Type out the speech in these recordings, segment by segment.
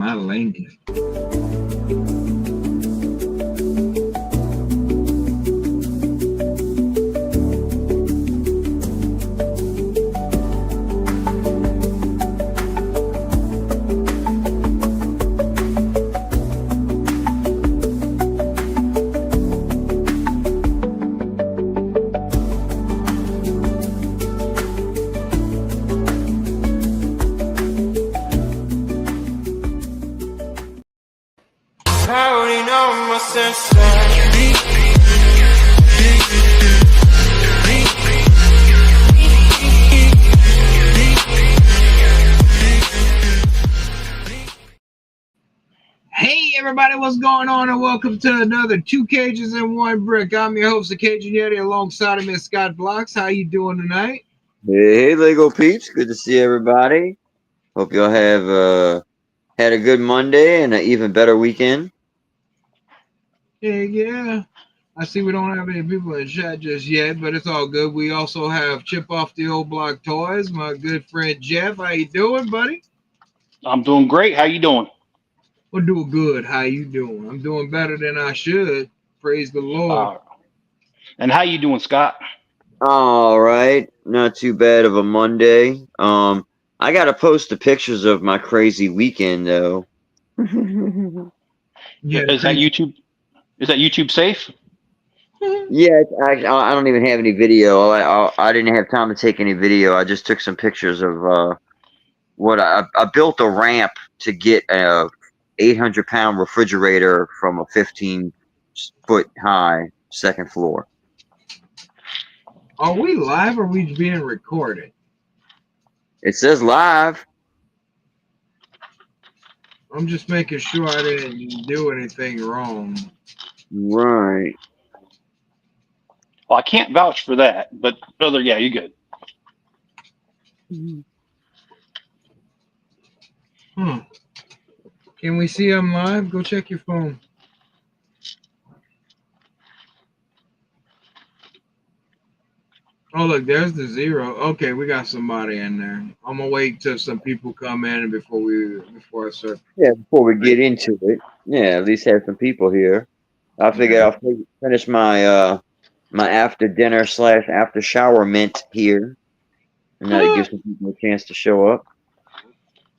My Lincoln. Hey everybody, what's going on, and welcome to another Two Cajuns and One Brick. I'm your host, the Cajun Yeti, alongside of Miss Scott Blocks. How you doing tonight? Hey, Lego peeps. Good to see everybody. Hope y'all have had a good Monday and an even better weekend. Yeah. I see we don't have any people in chat just yet, but it's all good. We also have Chip Off the Old Block Toys, my good friend Jeff. How you doing, buddy? I'm doing great. How you doing? We're doing good. How you doing? I'm doing better than I should. Praise the Lord. And how you doing, Scott? All right. Not too bad of a Monday. I got to post the pictures of my crazy weekend, though. Yeah, Is that YouTube? Is that YouTube safe? Yeah, I don't even have any video. I didn't have time to take any video. I just took some pictures of what I built a ramp to get a 800-pound refrigerator from a 15-foot high second floor. Are we live or are we being recorded? It says live. I'm just making sure I didn't do anything wrong. Right. Well, I can't vouch for that, but brother, yeah, you good. Can we see I'm live? Go check your phone. Oh, look, there's the 0. Okay, we got somebody in there. I'm gonna wait till some people come in before I start. Yeah, before we get into it, yeah, at least have some people here. I figured I'll finish my my after dinner / after shower mint here, and that gives some people a chance to show up.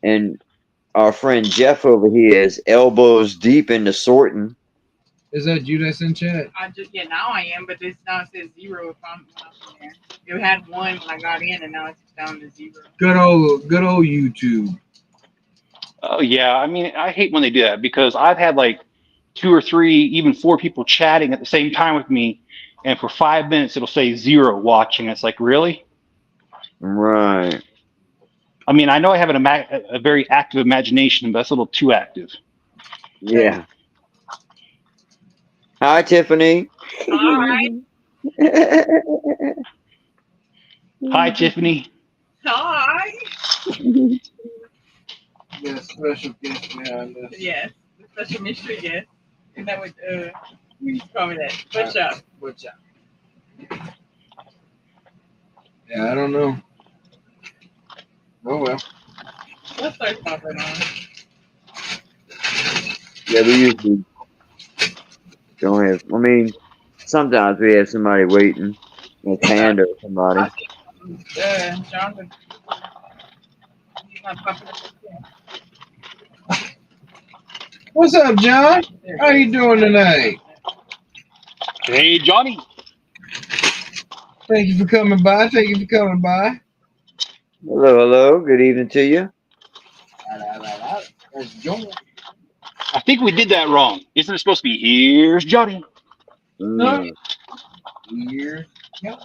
And our friend Jeff over here is elbows deep into sorting. Is that you that's in chat? Now I am, but this now it says 0 if I'm in there. It had 1 when I got in, and now it's down to 0. Good old YouTube. Oh yeah, I mean, I hate when they do that because I've had like 2 or 3, even 4 people chatting at the same time with me, and for 5 minutes it'll say 0 watching. It's like, really? Right. I mean, I know I have a very active imagination, but that's a little too active. Yeah. Hi, Tiffany. Hi. Hi, Tiffany. Hi. Yeah, special guest behind us. Yes, the special mystery guest. And that would, we used to call me that. What's up? What's up? Yeah, I don't know. Oh well. Let's start popping on. Yeah, we usually don't have. I mean, sometimes we have somebody waiting, a Panda or somebody. John would. He's not popping up again. What's up, John? How you doing tonight? Hey, Johnny. Thank you for coming by. Hello, hello. Good evening to you. That's John. I think we did that wrong. Isn't it supposed to be here's Johnny? No. Here. Yep.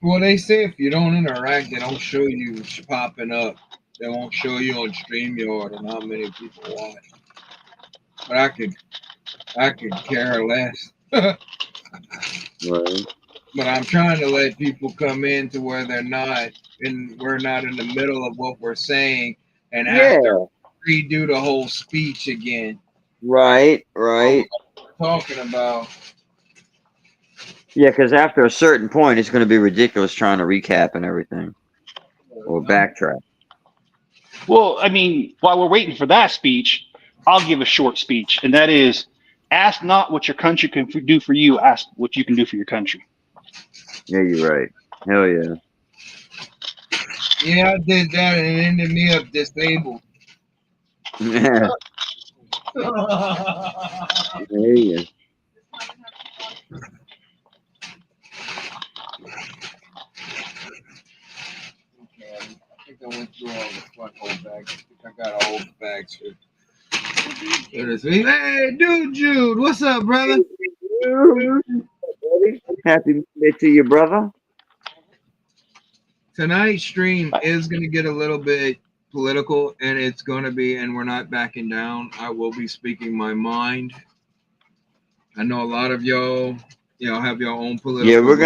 Well, they say if you don't interact, they don't show you popping up. They won't show you on StreamYard and how many people watch. But I could care less. Right. But I'm trying to let people come in to where we're not in the middle of what we're saying and have to redo the whole speech again. Right. talking about. Yeah, because after a certain point, it's going to be ridiculous trying to recap and everything or backtrack. Well, I mean, while we're waiting for that speech, I'll give a short speech, and that is, ask not what your country can do for you, ask what you can do for your country. Yeah, you're right. Hell yeah. Yeah, I did that and it ended me up disabled. Yeah. Yeah. I think I went through all the front whole bags. I think I got all the bags here. There it is. Hey, dude, Jude, what's up, brother? Happy Monday to you, brother. Tonight's stream is going to get a little bit political, and it's going to be, and we're not backing down. I will be speaking my mind. I know a lot of y'all, have your own political. Yeah, we're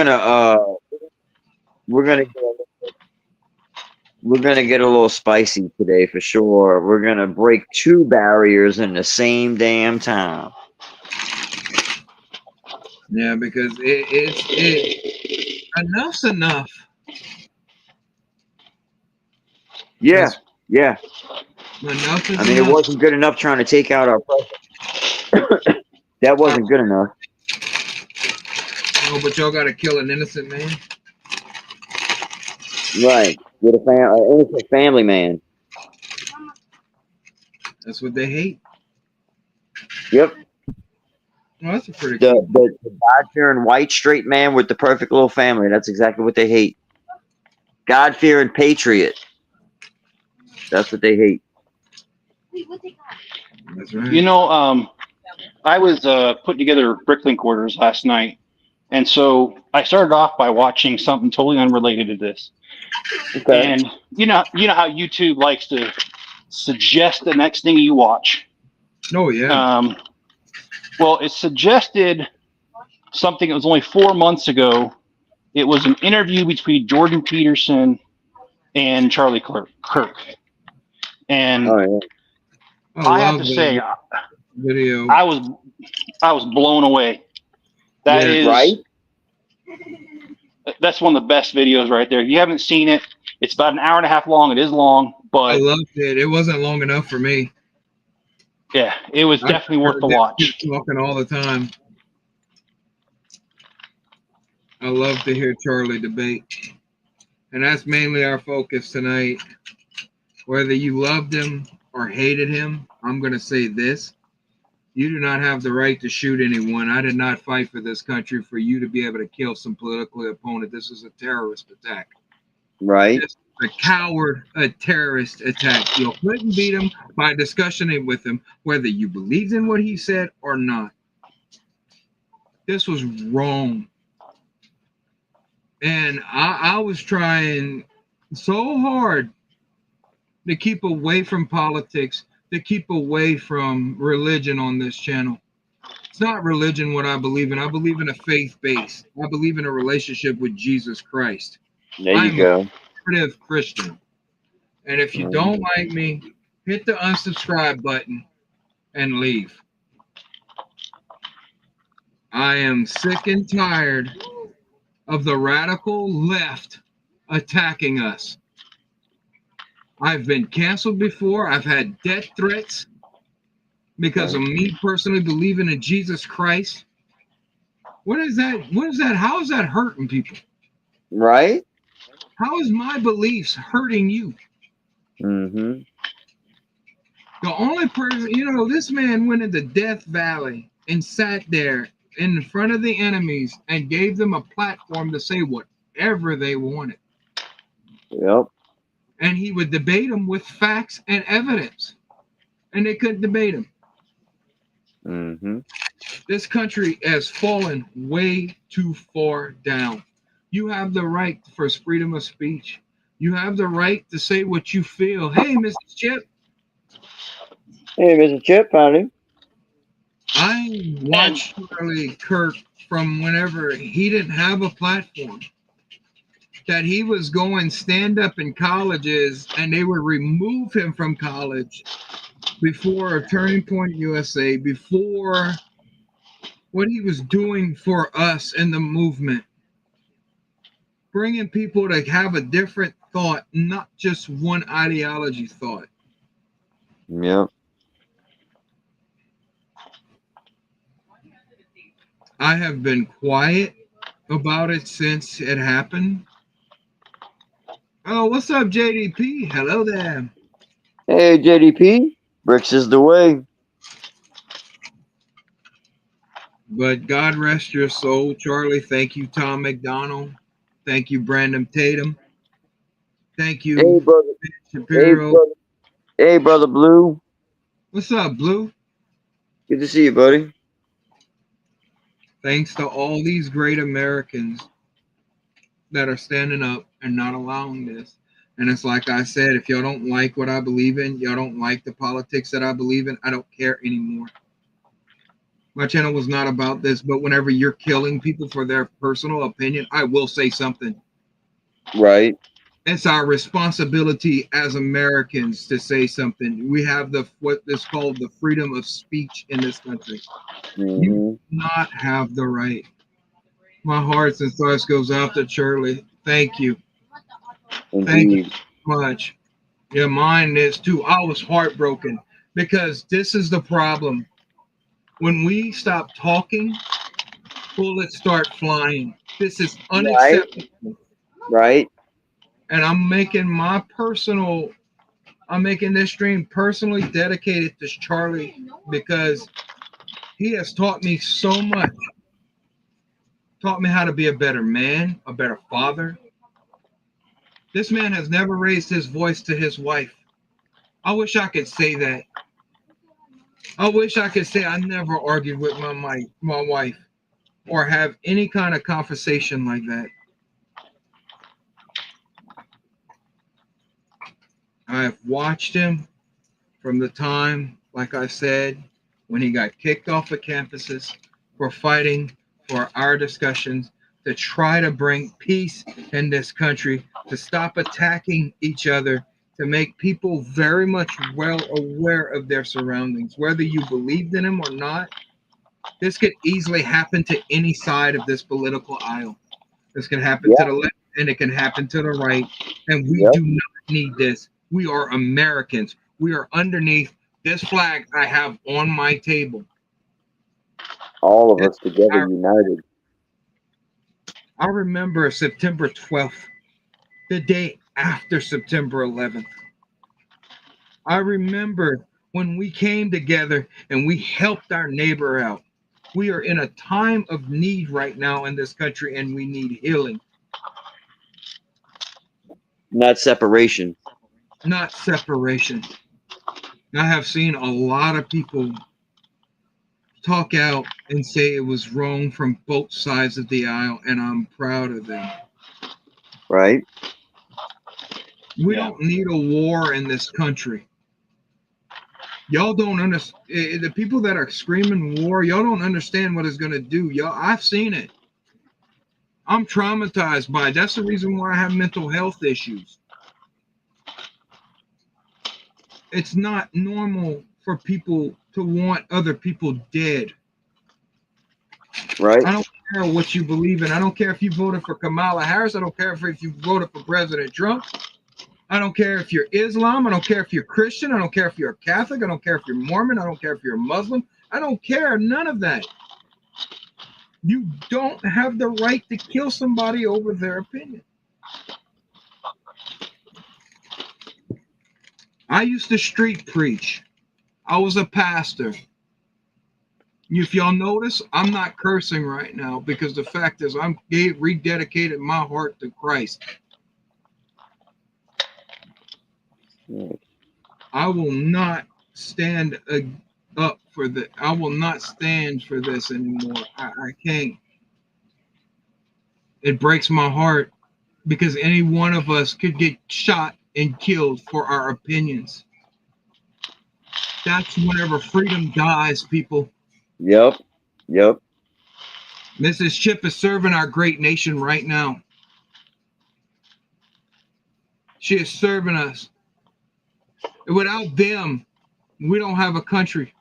gonna get a little spicy today for sure. We're gonna break 2 barriers in the same damn time. Yeah, because enough's enough. Yeah, yeah. Enough is I mean, enough. it wasn't good enough trying to take out our president. That wasn't good enough. Oh, but y'all got to kill an innocent man. Right, with an innocent family man. That's what they hate. Yep. Well, that's a pretty The God-fearing white straight man with the perfect little family. That's exactly what they hate. God-fearing patriot. That's what they hate. That's right. You know, I was putting together Bricklink orders last night, and so I started off by watching something totally unrelated to this. Okay. And you know how YouTube likes to suggest the next thing you watch. Oh yeah. Well, it suggested something that was only 4 months ago. It was an interview between Jordan Peterson and Charlie Kirk. And Oh, yeah. I have to say, video. I was blown away. That is right. That's one of the best videos right there. If you haven't seen it, it's about an hour and a half long. It is long, but I loved it. It wasn't long enough for me. Yeah, it was definitely worth the watch. Talking all the time. I love to hear Charlie debate. And that's mainly our focus tonight. Whether you loved him or hated him, I'm going to say this. You do not have the right to shoot anyone. I did not fight for this country for you to be able to kill some political opponent. This is a terrorist attack. Right. This is a coward, a terrorist attack. You couldn't beat him by discussing with him, whether you believed in what he said or not. This was wrong. And I was trying so hard to keep away from politics, to keep away from religion on this channel. It's not religion what I believe in. I believe in a faith base. I believe in a relationship with Jesus Christ. There you go. I'm a conservative Christian. And if you don't like me, hit the unsubscribe button and leave. I am sick and tired of the radical left attacking us. I've been canceled before. I've had death threats because of me personally believing in Jesus Christ. What is that? What is that? How is that hurting people? Right? How is my beliefs hurting you? Mm-hmm. The only person, this man went into Death Valley and sat there in front of the enemies and gave them a platform to say whatever they wanted. Yep. And he would debate them with facts and evidence. And they couldn't debate him. Mm-hmm. This country has fallen way too far down. You have the right for freedom of speech. You have the right to say what you feel. Hey, Mr. Chip. Hey, Mr. Chip, honey. I watched Charlie Kirk from whenever he didn't have a platform. That he was going stand up in colleges and they would remove him from college before Turning Point USA, before what he was doing for us in the movement, bringing people to have a different thought, not just one ideology thought. Yep. I have been quiet about it since it happened. Oh, what's up, JDP? Hello there. Hey, JDP. Bricks is the way. But God rest your soul, Charlie. Thank you, Tom McDonald. Thank you, Brandon Tatum. Thank Hey, you, brother. Hey, Shapiro. brother. Hey, brother Blue. What's up, Blue? Good to see you, buddy. Thanks to all these great Americans that are standing up and not allowing this. And it's like I said, if y'all don't like what I believe in, y'all don't like the politics that I believe in, I don't care anymore. My channel was not about this, but whenever you're killing people for their personal opinion, I will say something. Right. It's our responsibility as Americans to say something. We have the what is called the freedom of speech in this country. You do not have the right. My heart and thoughts goes out to Shirley. Thank you. Thank you Indeed. so much. Yeah, mine is too. I was heartbroken because this is the problem. When we stop talking, bullets start flying. This is Right. unacceptable. Right. And I'm making this stream personally dedicated to Charlie because he has taught me so much. Taught me how to be a better man, a better father. This man has never raised his voice to his wife. I wish I could say that. I wish I could say I never argued with my wife or have any kind of conversation like that. I've watched him from the time, like I said, when he got kicked off of campuses for fighting for our discussions to try to bring peace in this country, to stop attacking each other, to make people very much well aware of their surroundings, whether you believed in him or not. This could easily happen to any side of this political aisle. This can happen to Yep. the left and it can happen to the right. And we Yep. do not need this. We are Americans. We are underneath this flag I have on my table. All of us together, I, united. I remember September 12th, the day after September 11th. I remember when we came together and we helped our neighbor out. We are in a time of need right now in this country and we need healing, Not separation. not separation. I have seen a lot of people talk out and say it was wrong from both sides of the aisle, and I'm proud of them. Right. We Yeah. don't need a war in this country. Y'all don't understand. The people that are screaming war, y'all don't understand what it's going to do. Y'all, I've seen it. I'm traumatized by it. That's the reason why I have mental health issues. It's not normal for people to want other people dead. Right. I don't care what you believe in. I don't care if you voted for Kamala Harris. I don't care if you voted for President Trump. I don't care if you're Islam. I don't care if you're Christian. I don't care if you're Catholic. I don't care if you're Mormon. I don't care if you're Muslim. I don't care. None of that. You don't have the right to kill somebody over their opinion. I used to street preach. I was a pastor. If y'all notice, I'm not cursing right now because the fact is I'm rededicated my heart to Christ. I will not stand up for the. I will not stand for this anymore. I can't. It breaks my heart because any one of us could get shot and killed for our opinions. That's whenever freedom dies, people. Yep. Yep. Mrs. Chip is serving our great nation right now. She is serving us. Without them, we don't have a country.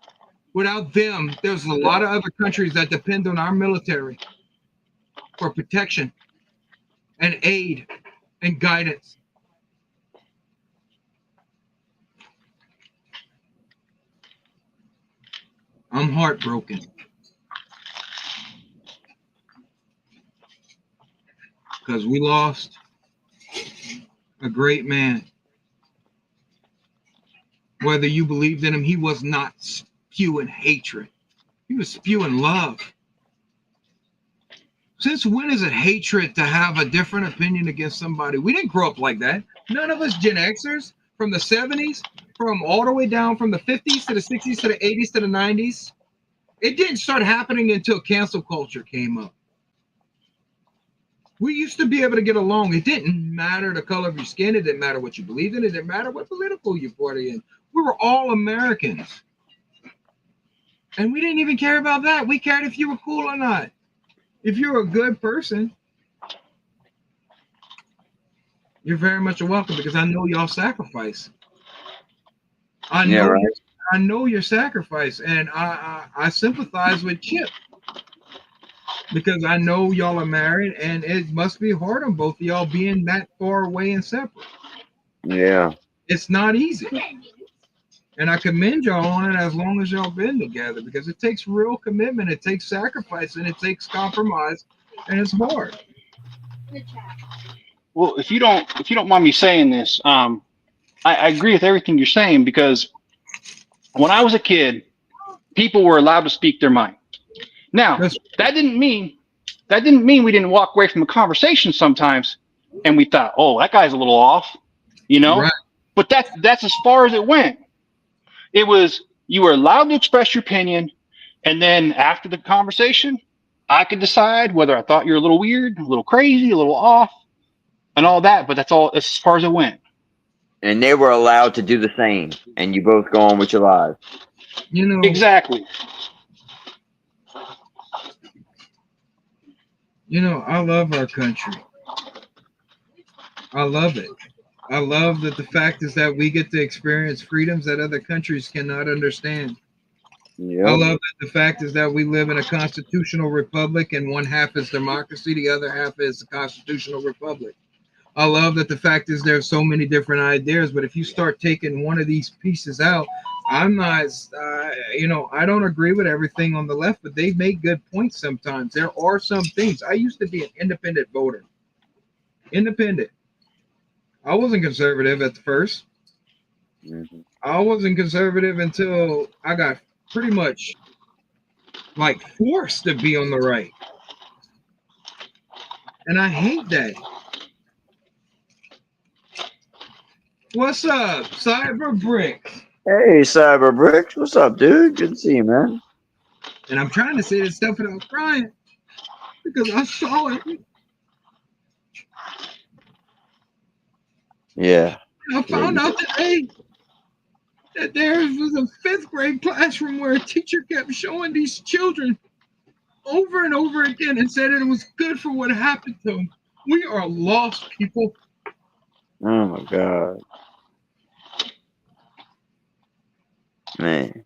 Without them, there's a lot of other countries that depend on our military for protection and aid and guidance. I'm heartbroken. Because we lost a great man. Whether you believed in him, he was not spewing hatred. He was spewing love. Since when is it hatred to have a different opinion against somebody? We didn't grow up like that. None of us Gen Xers from the 70s, from all the way down from the 50s to the 60s to the 80s to the 90s. It didn't start happening until cancel culture came up. We used to be able to get along. It didn't matter the color of your skin. It didn't matter what you believed in. It didn't matter what political you party in. We were all Americans. And we didn't even care about that. We cared if you were cool or not. If you're a good person, you're very much welcome because I know y'all sacrifice. I know your sacrifice, and I sympathize with Chip because I know y'all are married, and it must be hard on both of y'all being that far away and separate. Yeah. It's not easy. And I commend y'all on it as long as y'all been together because it takes real commitment, it takes sacrifice, and it takes compromise, and it's hard. Well, if you don't mind me saying this, I agree with everything you're saying because when I was a kid, people were allowed to speak their mind. Now, that didn't mean we didn't walk away from a conversation sometimes and we thought, oh, that guy's a little off, you know? Right. But that's as far as it went. It was you were allowed to express your opinion, and then after the conversation, I could decide whether I thought you're a little weird, a little crazy, a little off, and all that. But that's as far as it went. And they were allowed to do the same, and you both go on with your lives. You know, Exactly. You know, I love our country. I love it. I love that the fact is that we get to experience freedoms that other countries cannot understand. Yep. I love that the fact is that we live in a constitutional republic and one half is democracy, the other half is a constitutional republic. I love that the fact is there's so many different ideas, but if you start taking one of these pieces out, I'm not, I don't agree with everything on the left, but they make good points sometimes. There are some things. I used to be an independent voter. Independent. I wasn't conservative at the first. Mm-hmm. I wasn't conservative until I got pretty much like forced to be on the right. And I hate that. What's up, Cyber Brick? Hey, Cyber Bricks, what's up, dude? Good to see you, man. And I'm trying to say this stuff without crying because I saw it. Yeah. I found out today that there was a 5th grade classroom where a teacher kept showing these children over and over again and said it was good for what happened to them. We are lost people. Oh my God. Man.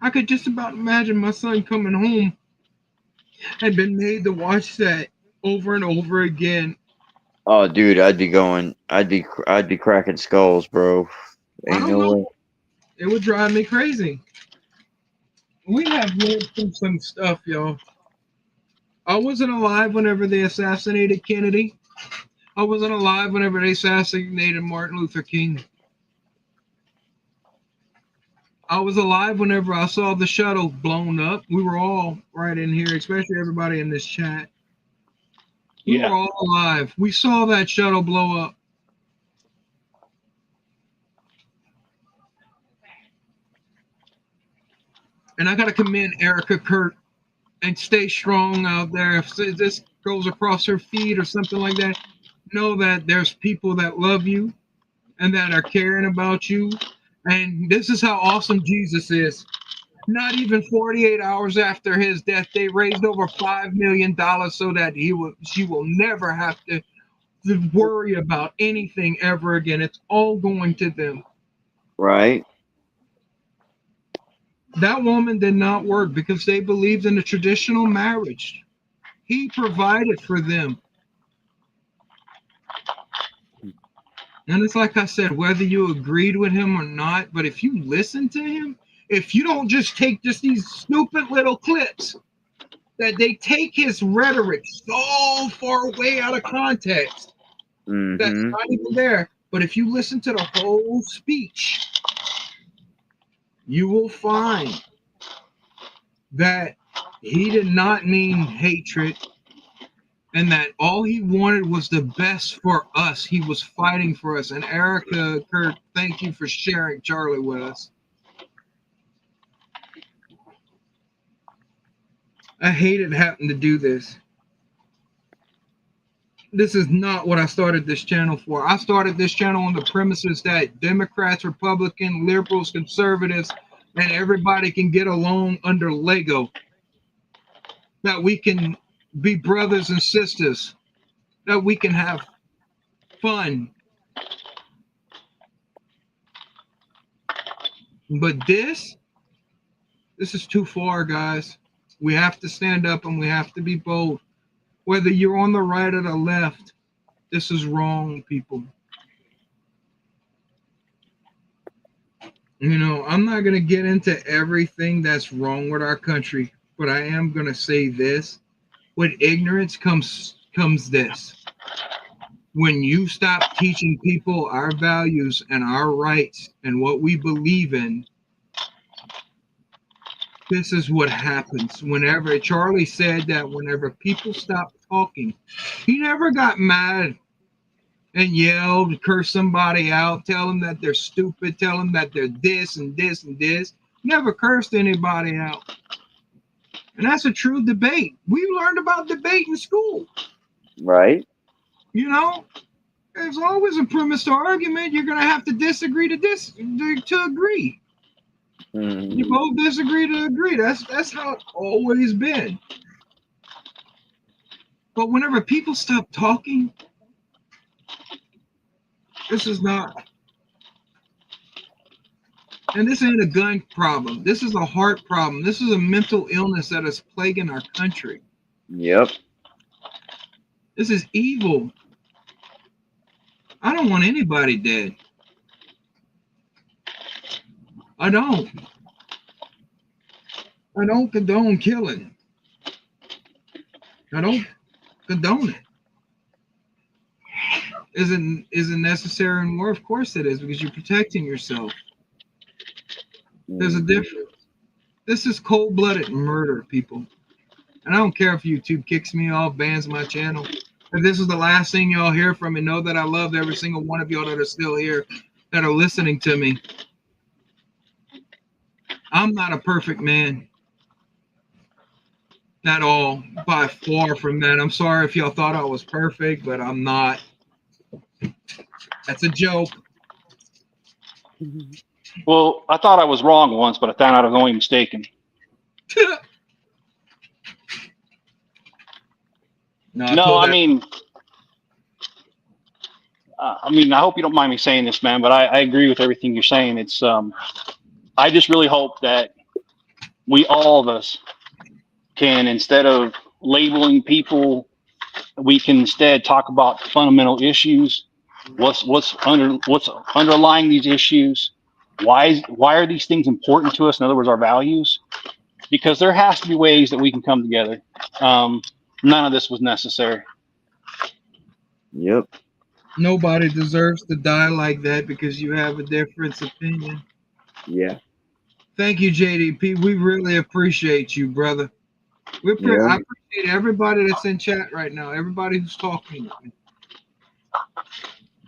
I could just about imagine my son coming home and been made to watch that over and over again. Oh, dude, I'd be cracking skulls, bro. I Ain't don't no know. way. It would drive me crazy. We have lived through some stuff, y'all. I wasn't alive whenever they assassinated Kennedy. I wasn't alive whenever they assassinated Martin Luther King. I was alive whenever I saw the shuttle blown up. We were all right in here, especially everybody in this chat. We were all alive. We saw that shuttle blow up. And I got to commend Erica KIRK and stay strong out there. If this goes across her feed or something like that, know that there's people that love you and that are caring about you. And this is how awesome Jesus is. Not even 48 hours after his death, they raised over $5 million so that she will never have to worry about anything ever again. It's all going to them. Right. That woman did not work because they believed in a traditional marriage. He provided for them. And it's like I said, whether you agreed with him or not, but if you listen to him, if you don't just take just these stupid little clips that they take his rhetoric so far away out of context that's Mm-hmm. not even there. But if you listen to the whole speech, you will find that he did not mean hatred and that all he wanted was the best for us. He was fighting for us. And Erica, Kirk, thank you for sharing Charlie with us. I hated having to do this. This is not what I started this channel for. I started this channel on the premises that Democrats, Republicans, liberals, conservatives, and everybody can get along under Lego. That we can be brothers and sisters. That we can have fun. But this is too far, guys. We have to stand up and we have to be bold. Whether you're on the right or the left, this is wrong, people. You know, I'm not going to get into everything that's wrong with our country, but I am going to say this. With ignorance comes this. When you stop teaching people our values and our rights and what we believe in, this is what happens. Whenever Charlie said that whenever people stop talking, he never got mad and yelled, curse somebody out, tell them that they're stupid, tell them that they're this and this and this. Never cursed anybody out. And that's a true debate. We learned about debate in school. Right. You know, there's always a premise to argument. You're going to have to disagree to agree. Mm-hmm. You both disagree to agree. That's how it's always been. But whenever people stop talking, this is not. And this ain't a gun problem. This is a heart problem. This is a mental illness that is plaguing our country. Yep. This is evil. I don't want anybody dead. I don't. I don't condone killing. I don't condone it. Isn't necessary in war? Of course it is, because you're protecting yourself. There's a difference. This is cold-blooded murder, people. And I don't care if YouTube kicks me off, bans my channel. If this is the last thing y'all hear from me, know that I love every single one of y'all that are still here, that are listening to me. I'm not a perfect man. At all. By far from that. I'm sorry if y'all thought I was perfect, but I'm not. That's a joke. Well, I thought I was wrong once, but I found out I was only mistaken. No, I mean, I hope you don't mind me saying this, man, but I agree with everything you're saying. It's, I just really hope that we, all of us, can, instead of labeling people, we can instead talk about fundamental issues. What's underlying these issues? Why are these things important to us? In other words, our values. Because there has to be ways that we can come together. None of this was necessary. Yep. Nobody deserves to die like that because you have a different opinion. Yeah. Thank you, JDP. We really appreciate you, brother. I appreciate everybody that's in chat right now, everybody who's talking.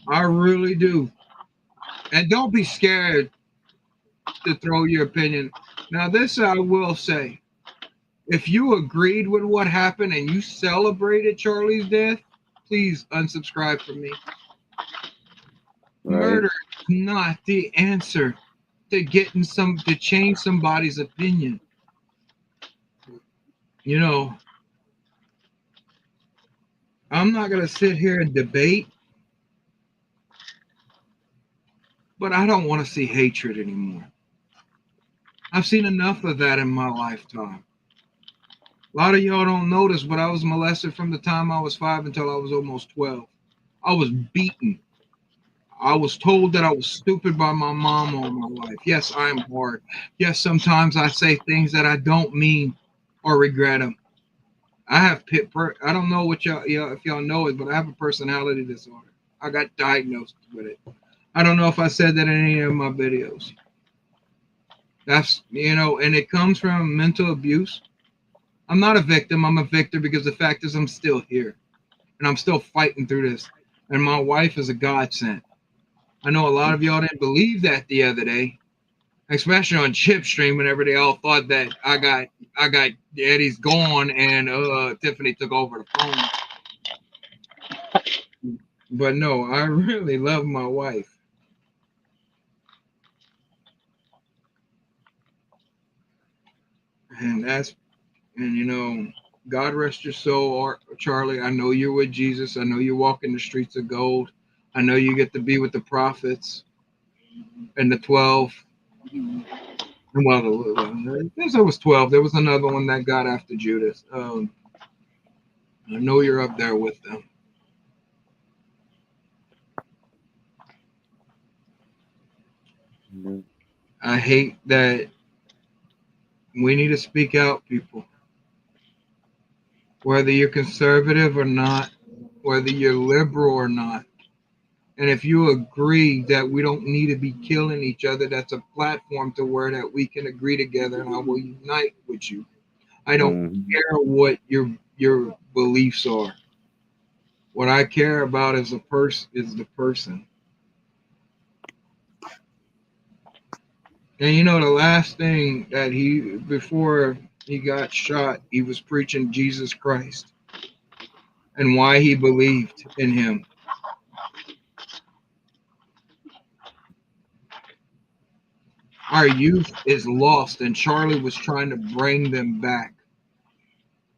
I really do. And don't be scared to throw your opinion. Now, this I will say. If you agreed with what happened and you celebrated Charlie's death, please unsubscribe from me. Right. Murder is not the answer to change somebody's opinion. You know, I'm not going to sit here and debate, but I don't want to see hatred anymore. I've seen enough of that in my lifetime. A lot of y'all don't notice, but I was molested from the time I was 5 until I was almost 12. I was beaten. I was told that I was stupid by my mom all my life. Yes, I am hard. Yes, sometimes I say things that I don't mean or regret them. I have I don't know what y'all if y'all know it, but I have a personality disorder. I got diagnosed with it. I don't know if I said that in any of my videos. That's and it comes from mental abuse. I'm not a victim. I'm a victor because the fact is I'm still here and I'm still fighting through this. And my wife is a godsend. I know a lot of y'all didn't believe that the other day, especially on Chip Stream whenever they all thought that I got Eddie's gone and Tiffany took over the phone. But no, I really love my wife. And God rest your soul, Charlie. I know you're with Jesus. I know you walk in the streets of gold. I know you get to be with the prophets and the 12. Well, there was 12. There was another one that got after Judas. I know you're up there with them. Mm-hmm. I hate that we need to speak out, people. Whether you're conservative or not, whether you're liberal or not. And if you agree that we don't need to be killing each other, that's a platform to where that we can agree together and I will unite with you. I don't care what your beliefs are. What I care about is the person. And the last thing that before he got shot, he was preaching Jesus Christ and why he believed in him. Our youth is lost, and Charlie was trying to bring them back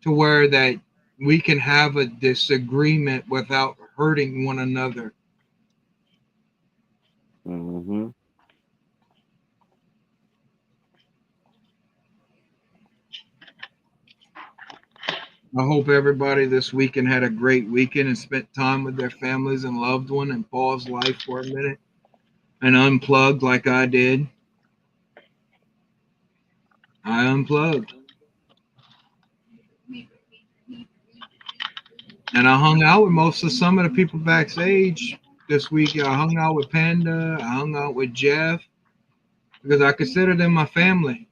to where that we can have a disagreement without hurting one another. Mm-hmm. I hope everybody this weekend had a great weekend and spent time with their families and loved one and paused life for a minute and unplugged like I did. I unplugged. And I hung out with some of the people backstage this week. I hung out with Panda. I hung out with Jeff because I consider them my family.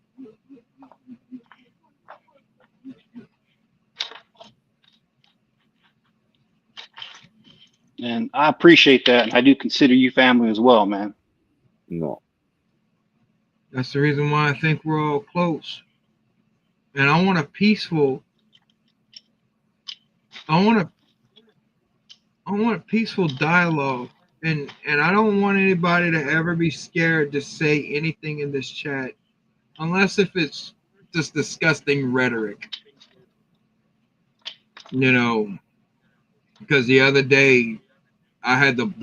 And I appreciate that. And I do consider you family as well, man. No. That's the reason why I think we're all close. And I want a peaceful dialogue. And I don't want anybody to ever be scared to say anything in this chat unless if it's just disgusting rhetoric. Because the other day I had to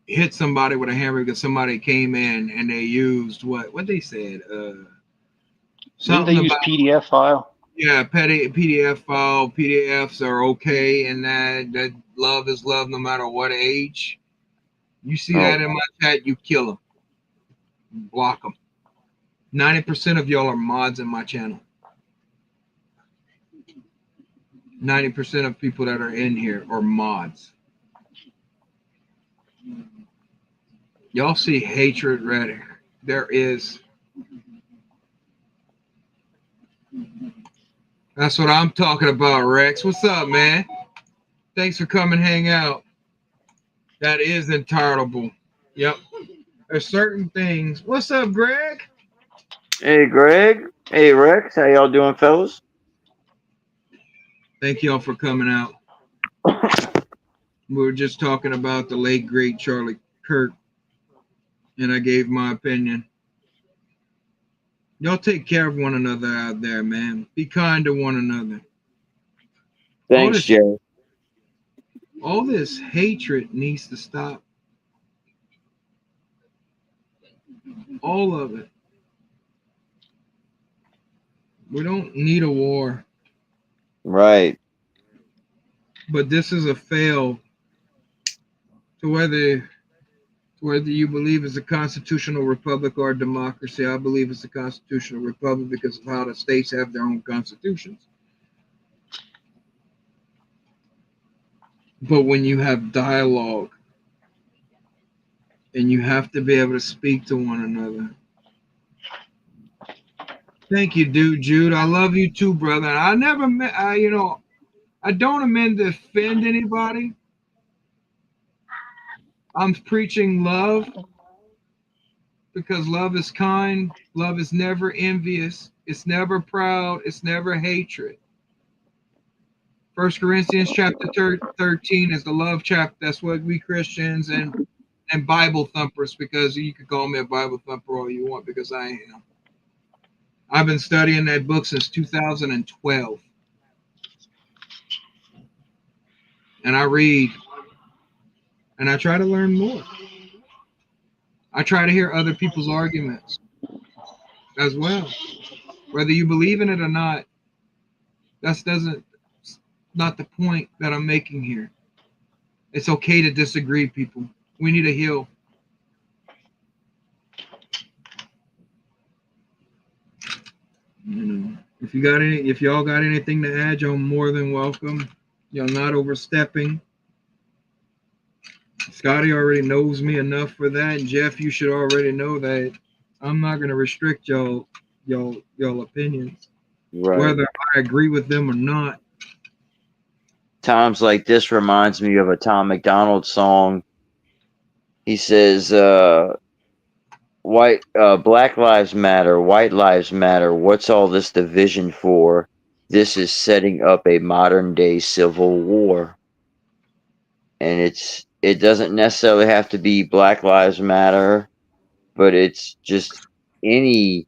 hit somebody with a hammer because somebody came in and they used what they said Didn't they something use about PDF file? petty PDF file. PDFs are okay, and that love is love no matter what age. You see that in my chat, you kill them, block them. 90% of y'all are mods in my channel. 90% of people that are in here are mods. Y'all see hatred rhetoric. There is. That's what I'm talking about, Rex. What's up, man? Thanks for coming hang out. That is intolerable. Yep. There's certain things. What's up, Greg? Hey, Greg. Hey, Rex. How y'all doing, fellas? Thank y'all for coming out. We were just talking about the late, great Charlie KIRK, and I gave my opinion. Y'all take care of one another out there, man. Be kind to one another. Thanks, Jay. All this hatred needs to stop. All of it. We don't need a war, Right. but this is a fail to whether you believe it's a constitutional republic or a democracy. I believe it's a constitutional republic because of how the states have their own constitutions. But when you have dialogue and you have to be able to speak to one another. Thank you, dude, Jude. I love you too, brother. I never met, I don't mean to offend anybody. I'm preaching love because love is kind. Love is never envious. It's never proud. It's never hatred. First Corinthians chapter 13 is the love chapter. That's what we Christians and Bible thumpers, because you can call me a Bible thumper all you want because I am. I've been studying that book since 2012. And I read and I try to learn more. I try to hear other people's arguments as well. Whether you believe in it or not, that's not the point that I'm making here. It's okay to disagree, people. We need to heal. If y'all got anything to add, you're more than welcome. You're not overstepping. Scotty already knows me enough for that, and Jeff, you should already know that I'm not going to restrict y'all opinions, Right. whether I agree with them or not. Times like this reminds me of a Tom McDonald song. He says, Black lives matter, white lives matter. What's all this division for? This is setting up a modern day civil war. And it doesn't necessarily have to be Black Lives Matter, but it's just any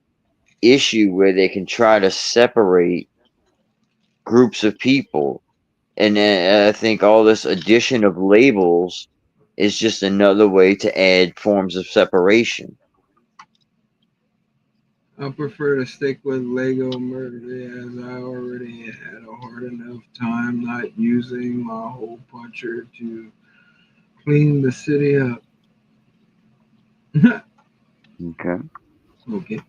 issue where they can try to separate groups of people. And I think all this addition of labels is just another way to add forms of separation. I prefer to stick with Lego murder, as I already had a hard enough time not using my hole puncher to clean the city up. Okay. Okay.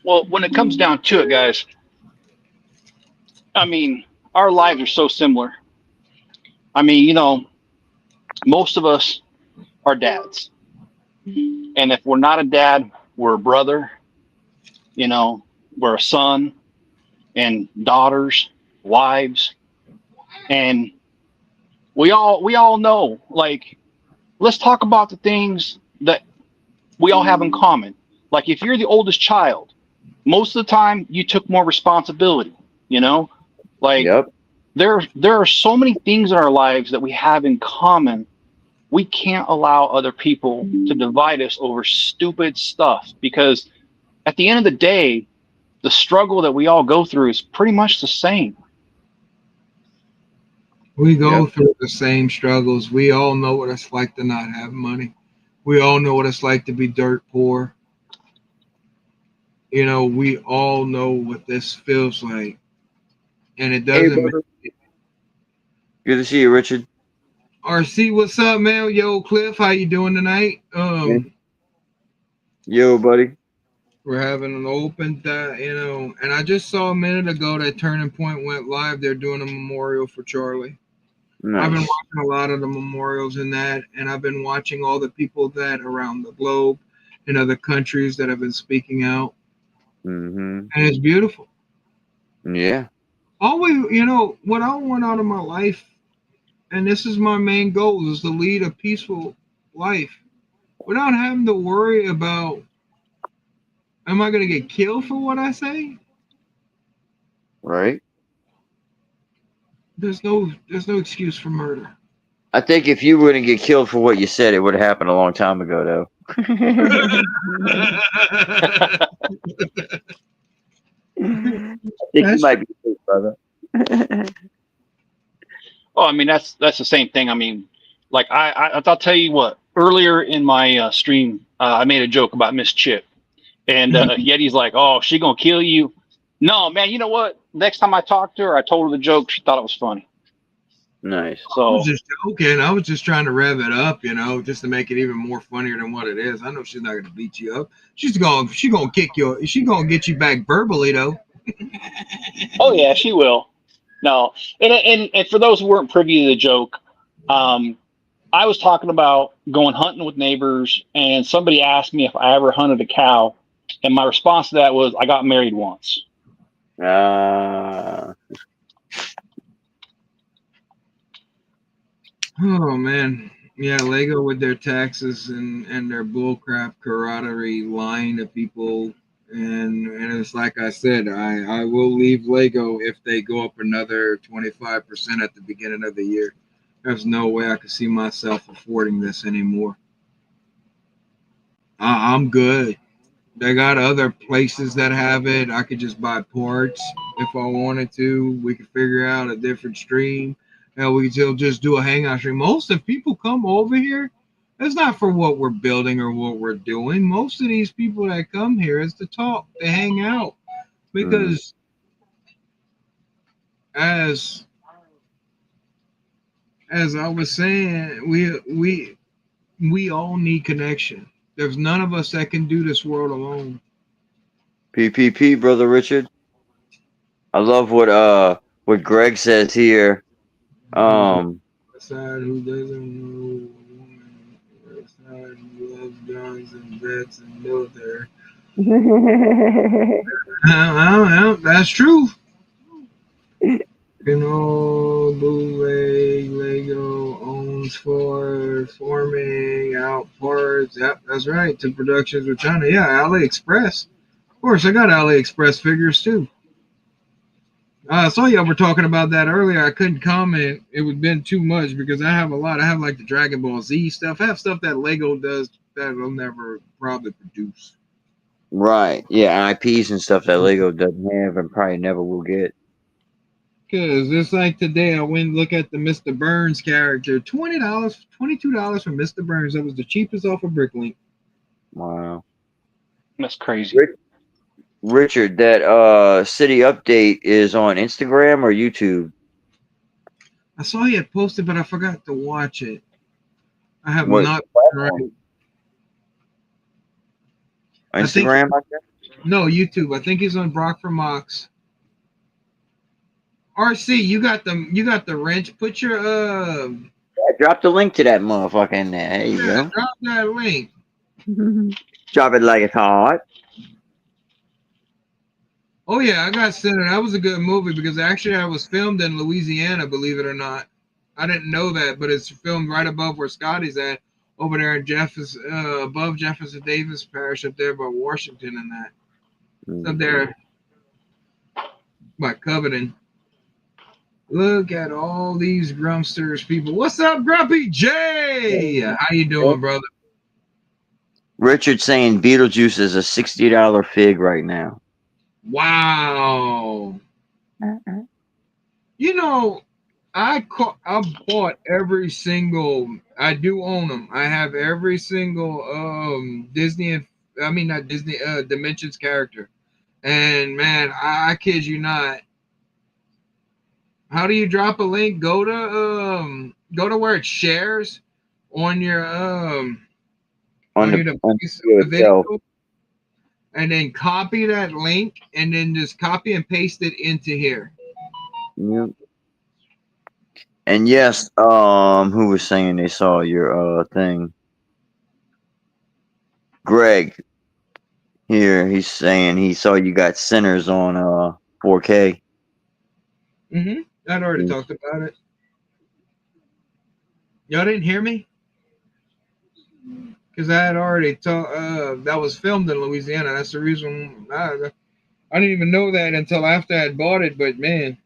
Well, when it comes down to it, guys, I mean, our lives are so similar. I mean, most of us are dads. And if we're not a dad, we're a brother, we're a son and daughters, wives. And we all know, like, let's talk about the things that we all have in common. Like, if you're the oldest child, most of the time you took more responsibility, like Yep. there are so many things in our lives that we have in common. We can't allow other people to divide us over stupid stuff, because at the end of the day, the struggle that we all go through is pretty much the same. We go through the same struggles. We all know what it's like to not have money. We all know what it's like to be dirt poor. We all know what this feels like. And it doesn't matter. Good to see you, Richard. RC, what's up, man? Yo, Cliff, how you doing tonight? Yo, buddy. We're having an open, and I just saw a minute ago that Turning Point went live. They're doing a memorial for Charlie. Nice. I've been watching a lot of the memorials in that, and I've been watching all the people that around the globe in other countries that have been speaking out. Mm-hmm. And it's beautiful. Yeah. Always, what I want out of my life, and this is my main goal, is to lead a peaceful life without having to worry about, am I going to get killed for what I say? Right. There's no excuse for murder. I think if you wouldn't get killed for what you said, it would have happened a long time ago, though. I think you might be safe, brother. Oh, I mean, that's the same thing. I mean, like I'll tell you what. Earlier in my stream, I made a joke about Miss Chip, And Yeti's like, "Oh, she gonna kill you." No, man. You know what? Next time I talked to her, I told her the joke. She thought it was funny. Nice. I was So just joking. I was just trying to rev it up, just to make it even more funnier than what it is. I know she's not gonna beat you up. She gonna kick you. She gonna get you back verbally though. oh yeah, she will. No, and for those who weren't privy to the joke, I was talking about going hunting with neighbors, and somebody asked me if I ever hunted a cow, and my response to that was I got married once. Oh man, yeah, Lego with their taxes and their bullcrap camaraderie, lying to people, and it's like I said, I will leave Lego if they go up another 25% at the beginning of the year. There's no way I could see myself affording this anymore. I'm good. They got other places that have it. I could just buy parts if I wanted to. We could figure out a different stream. Hell, we could still just do a hangout stream. Most of people come over here, it's not for what we're building or what we're doing. Most of these people that come here is to talk, to hang out. Because as I was saying, we all need connection. There's none of us that can do this world alone. PPP, brother Richard. I love what Greg says here. Side who doesn't know a woman, side who loves guns and vets and military. Well, that's true. Bootleg, Lego owns for forming out parts. Yep, that's right. To productions with China. Yeah, AliExpress. Of course, I got AliExpress figures too. I saw y'all were talking about that earlier. I couldn't comment. It would have been too much because I have a lot. I have like the Dragon Ball Z stuff. I have stuff that Lego does that will never probably produce. Right. Yeah, IPs and stuff that Lego doesn't have and probably never will get. Because it's like today, I went and look at the Mr. Burns character. $20, $22 for Mr. Burns. That was the cheapest off of Bricklink. Wow. That's crazy. Richard, that city update is on Instagram or YouTube? I saw he had posted, but I forgot to watch it. I have What not. Right. Instagram, I guess? No, YouTube. I think he's on Brock for Mox. RC, you got the wrench. Put your Yeah, drop the link to that motherfucker in there. There you go. drop that link. Drop it like it's hot. Oh yeah, I got Center. That was a good movie because actually I was filmed in Louisiana, believe it or not. I didn't know that, but it's filmed right above where Scotty's at, over there in above Jefferson Davis Parish, up there by Washington and that. It's up there by Covington. Look at all these Grumpsters people. What's up, Grumpy J? How you doing, brother? Richard saying Beetlejuice is a $60 fig right now. Wow. You know, I bought every single. I do own them. I have every single Disney and not Disney Dimensions character. And man, I kid you not. How do you drop a link? Go to where it shares on your On your the device, video the video, itself. and then copy that link and then just copy and paste it into here. Yep. And yes, who was saying they saw your thing? Greg here, he's saying he saw you got Sinners on 4K. I'd already talked about it. Y'all didn't hear me? Because I had already talked. That was filmed in Louisiana. That's the reason I didn't even know that until after I had bought it. But man,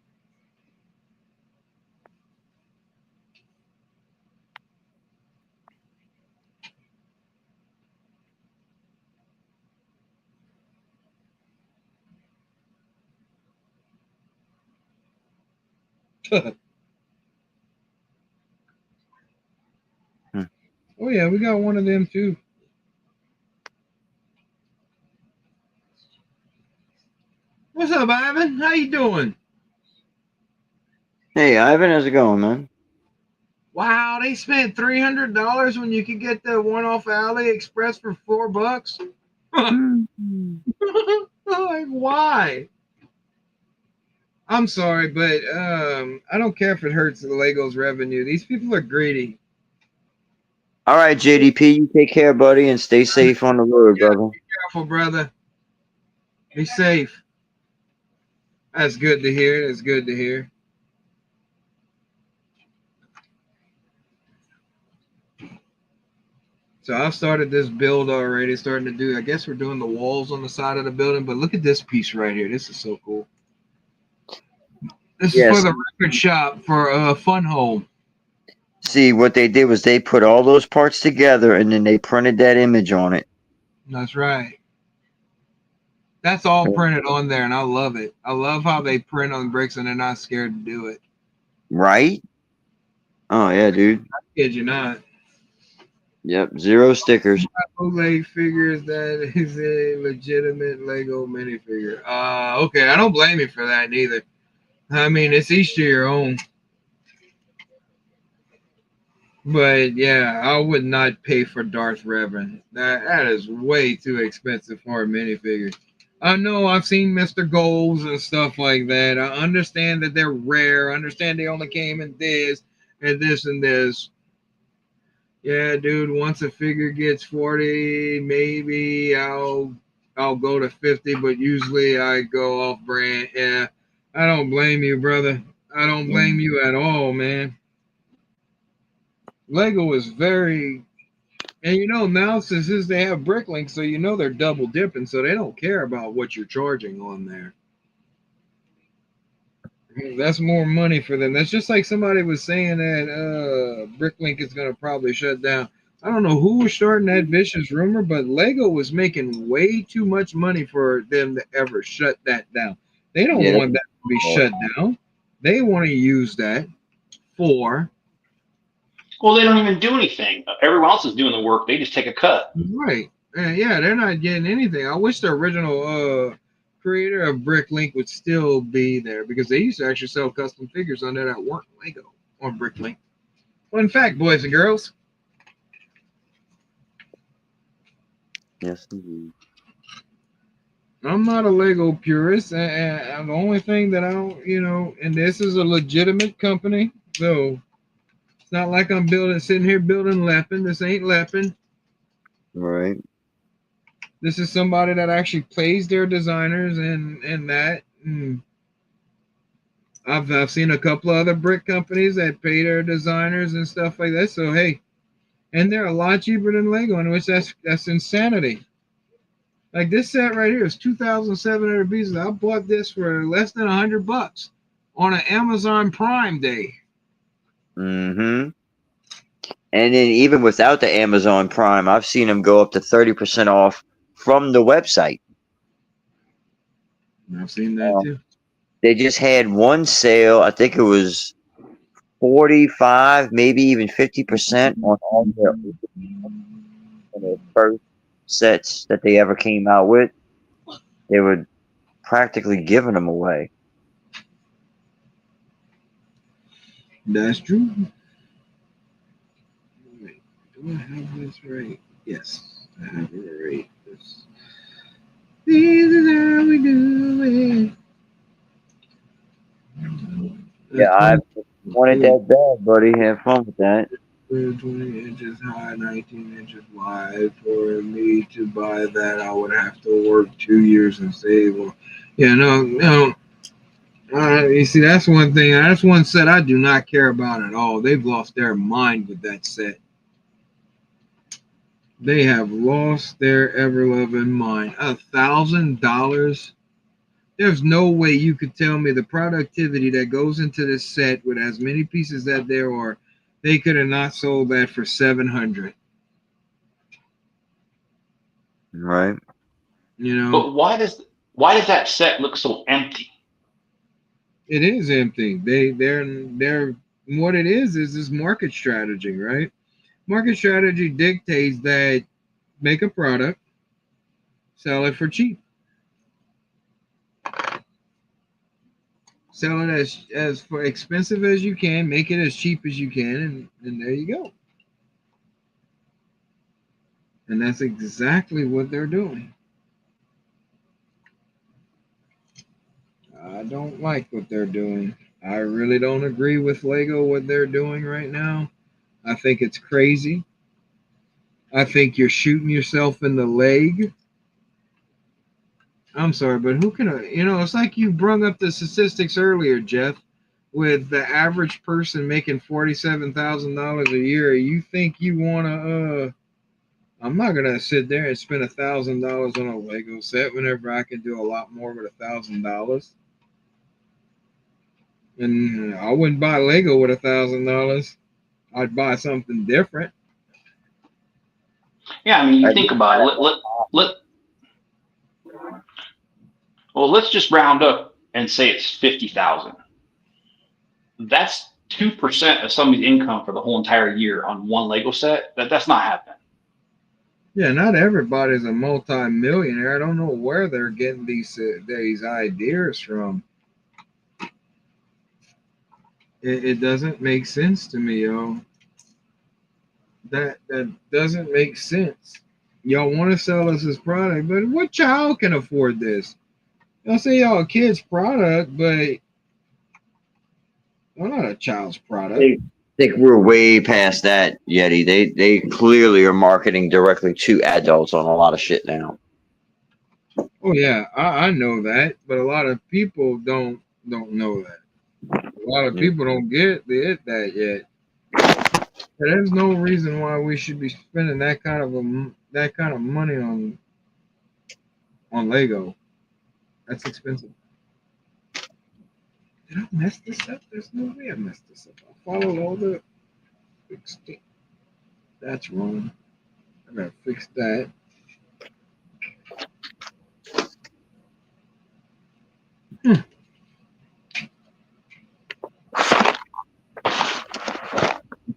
oh yeah, we got one of them too. What's up, Ivan? How you doing? Hey, Ivan, how's it going, man? Wow, they spent $300 when you could get the one off AliExpress for $4. Like, why? I'm sorry, but I don't care if it hurts the Lego's revenue. These people are greedy. All right, JDP, you take care, buddy, and stay safe on the road, Yeah, brother. be careful, brother. Be safe. That's good to hear. That's good to hear. So I've started this build already, starting to do, I guess we're doing the walls on the side of the building, but look at this piece right here. This is so cool. This is for Yes. the record shop for Fun Home. See, what they did was they put all those parts together and then they printed that image on it. That's right. That's all printed on there, and I love it. I love how they print on bricks and they're not scared to do it. Right? Oh, yeah, dude. I kid you not. Yep, 0 stickers. Bootleg figures, that is a legitimate Lego minifigure. Okay, I don't blame you for that neither. I mean, it's each to your own. But yeah, I would not pay for Darth Revan. That is way too expensive for a minifigure. I know I've seen Mr. Golds and stuff like that. I understand that they're rare. I understand they only came in this and this and this. Yeah, dude, once a figure gets 40, maybe I'll go to 50, but usually I go off brand. Yeah. I don't blame you, brother. I don't blame you at all, man. Lego is very, and now since they have Bricklink, so they're double dipping, so they don't care about what you're charging on there. That's more money for them. That's just like somebody was saying that Bricklink is going to probably shut down. I don't know who was starting that vicious rumor, but Lego was making way too much money for them to ever shut that down. They don't Yeah, want that to be shut down. They want to use that for. Well, they don't even do anything. Everyone else is doing the work. They just take a cut. Right. Yeah, they're not getting anything. I wish the original creator of Bricklink would still be there because they used to actually sell custom figures on there that weren't Lego on Bricklink. Fun fact, boys and girls. yes, indeed. I'm not a Lego purist. And the only thing that I don't, and this is a legitimate company, so it's not like I'm sitting here building Leppin. This ain't Leppin. Right. This is somebody that actually plays their designers and that. And I've seen a couple of other brick companies that pay their designers and stuff like that. So hey, and they're a lot cheaper than Lego, in which that's insanity. Like this set right here is 2,700 pieces. I bought this for less than $100 on an Amazon Prime day. Mm-hmm. And then even without the Amazon Prime, I've seen them go up to 30% off from the website. I've seen that too. They just had one sale. I think it was 45, maybe even 50% on all their first sets that they ever came out with. They were practically giving them away. That's true. Wait, do I have this right? Yes, I have it right. This is how we do it. Yeah, I wanted that bad, buddy. Have fun with that. 20 inches high, 19 inches wide. For me to buy that, I would have to work 2 years and save. Well, yeah, no. You see, that's one thing. That's one set I do not care about at all. They've lost their mind with that set. They have lost their ever-loving mind. $1,000. There's no way you could tell me the productivity that goes into this set with as many pieces that there are. They could have not sold that for 700. Right. But why does that set look so empty? It is empty. They're what it is market strategy, right? Market strategy dictates that make a product, sell it for cheap. Sell it as for expensive as you can, make it as cheap as you can, and there you go. And that's exactly what they're doing. I don't like what they're doing. I really don't agree with Lego what they're doing right now. I think it's crazy. I think you're shooting yourself in the leg. I'm sorry, but who can, it's like you brung up the statistics earlier, Jeff, with the average person making $47,000 a year. You think you want to, I'm not going to sit there and spend $1,000 on a Lego set whenever I can do a lot more with $1,000. And I wouldn't buy Lego with $1,000. I'd buy something different. Yeah, I mean, you think about it. Well, let's just round up and say it's 50,000. That's 2% of somebody's income for the whole entire year on one Lego set. That's not happening. Yeah, not everybody's a multi-millionaire. I don't know where they're getting these ideas from. It doesn't make sense to me, yo. That doesn't make sense. Y'all want to sell us this product, but what child can afford this? Y'all say y'all a kid's product, but we're not a child's product. I think we're way past that, Yeti. They clearly are marketing directly to adults on a lot of shit now. Oh yeah, I know that, but a lot of people don't know that. A lot of people don't get that yet. There's no reason why we should be spending that kind of money on Lego. That's expensive. Did I mess this up? There's no way I messed this up. I followed all the fixed it. That's wrong. I gotta fix that.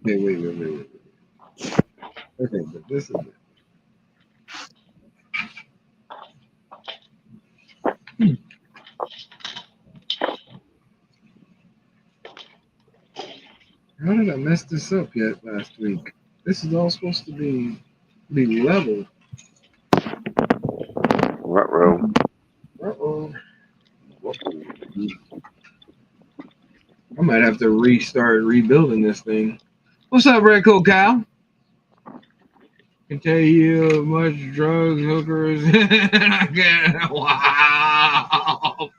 Okay, wait. Okay, but this is it. How did I mess this up yet last week? This is all supposed to be level. Ruh-roh. Uh-oh. I might have to restart rebuilding this thing. What's up, Red Coat Cow? Can tell you much drugs, hookers. Wow.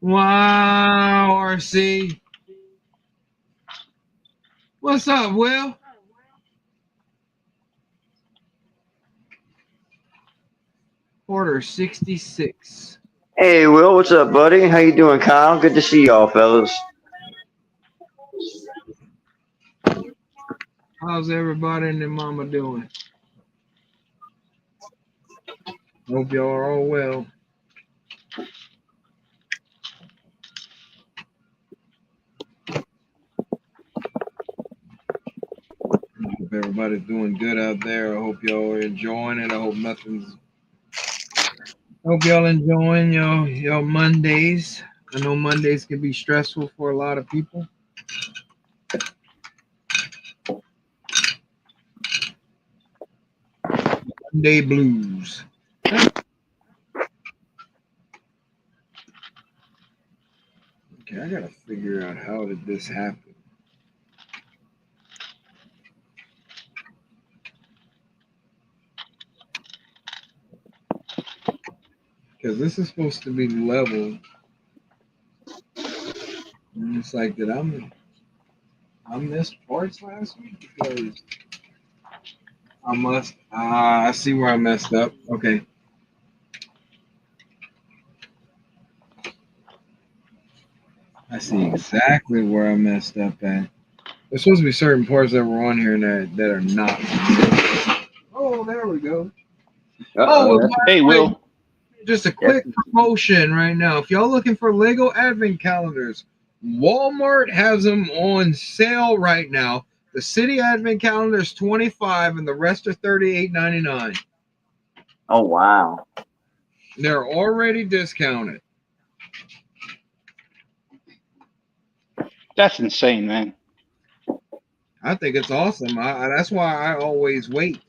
Wow, RC. What's up, Will? Order 66. Hey, Will, what's up, buddy? How you doing, Kyle? Good to see y'all, fellas. How's everybody and their mama doing? Hope y'all are all well. Hope everybody's doing good out there. I hope y'all are enjoying it. I hope y'all enjoying your Mondays. I know Mondays can be stressful for a lot of people. Monday blues. Okay, I gotta figure out how did this happen. Because this is supposed to be level. And it's like, did I missed parts last week? Because I see where I messed up. Okay. I see exactly where I messed up at. There's supposed to be certain parts that were on here that are not. Oh, there we go. Uh-oh, By Hey, the way, Will. just a quick promotion right now. If y'all looking for Lego Advent calendars, Walmart has them on sale right now. The City Advent calendar is $25 and the rest are $38.99. Oh, wow. They're already discounted. That's insane, man. I think it's awesome. That's why I always wait.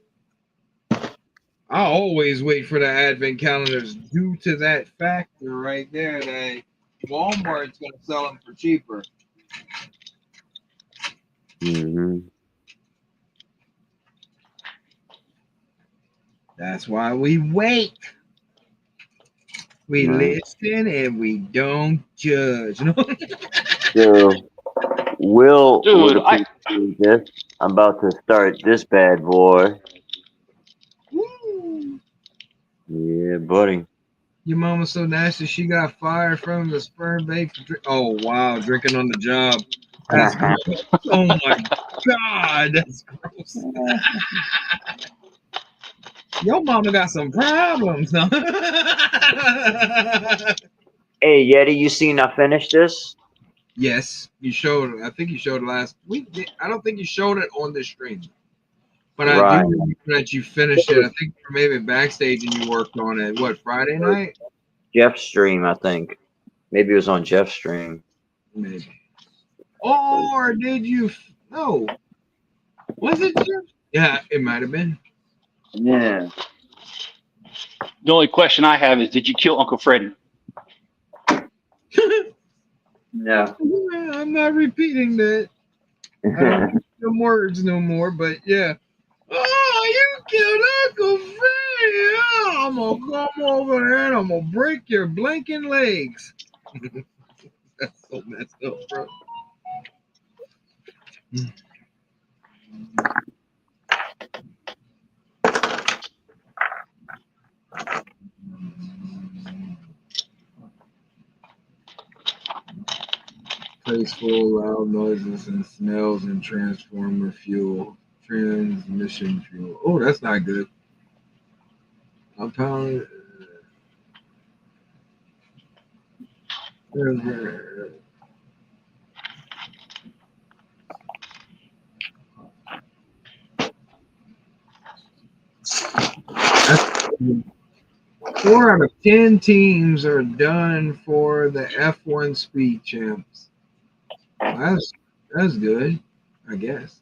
I always wait for the advent calendars due to that factor right there that Walmart's going to sell them for cheaper. Mm-hmm. That's why we wait. We Right. listen and we don't judge. So, Will would Dude, appreciate this. I'm about to start this bad boy. Woo. Yeah, buddy. Your mama's so nasty she got fired from the sperm bank. Oh wow, drinking on the job. That's gross. Oh my god, that's gross. Your mama got some problems. No? Hey, Yeti, you seen I finished this? Yes, you showed it. I think you showed it last week. I don't think you showed it on this stream, but I do Right. remember that you finished it. I think maybe backstage and you worked on it. What, Friday night? Jeff's stream, I think. Maybe it was on Jeff's stream. Maybe. Or did you? No. Was it Jeff? Yeah, it might have been. Yeah. the only question I have is, did you kill Uncle Freddie? No. I'm not repeating that. I don't use them words no more, but yeah. Oh, you killed Uncle Freddie. Oh, I'm going to come over there and I'm going to break your blinking legs. That's so messed up, bro. Place full of loud noises and smells and transmission fuel. Oh, that's not good. I'm telling you. Four out of 10 teams are done for the F1 Speed Champs. That's good, I guess.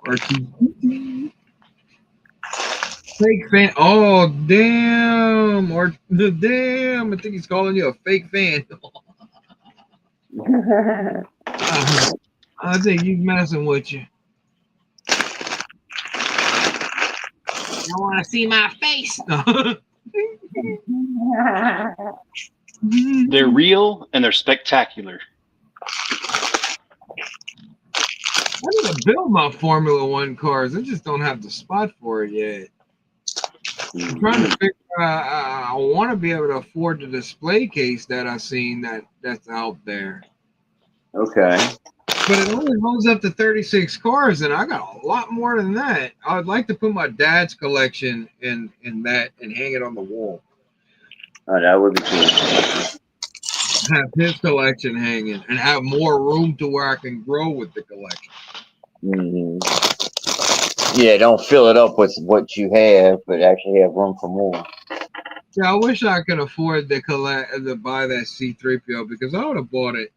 RTT. Fake fan. Oh damn! Or damn! I think he's calling you a fake fan. I think he's messing with you. You want to see my face? They're real and they're spectacular. I need to build my Formula One cars. I just don't have the spot for it yet. I'm trying to figure out. I want to be able to afford the display case that I've seen that's out there. Okay. But it only holds up to 36 cars, and I got a lot more than that. I'd like to put my dad's collection in that and hang it on the wall. Oh, that would be cool. Have his collection hanging and have more room to where I can grow with the collection. Mm-hmm. Yeah, don't fill it up with what you have, but actually have room for more. Yeah, I wish I could afford to buy that C-3PO because I would have bought it.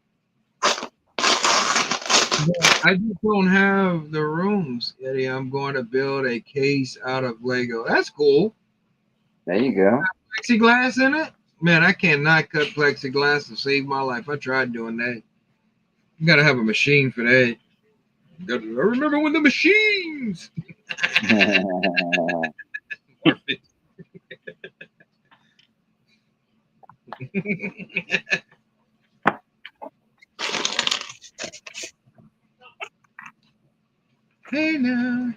But I just don't have the rooms, Eddie. I'm going to build a case out of Lego. That's cool. There you go. Plexiglass in it? Man, I cannot cut plexiglass to save my life. I tried doing that. You got to have a machine for that. I remember when the machines. Hey now,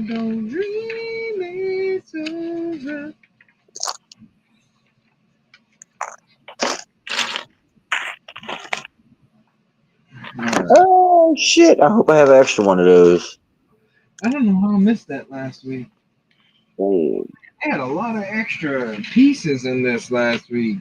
don't dream it's over. Oh shit! I hope I have an extra one of those. I don't know how I missed that last week. Oh. They had a lot of extra pieces in this last week.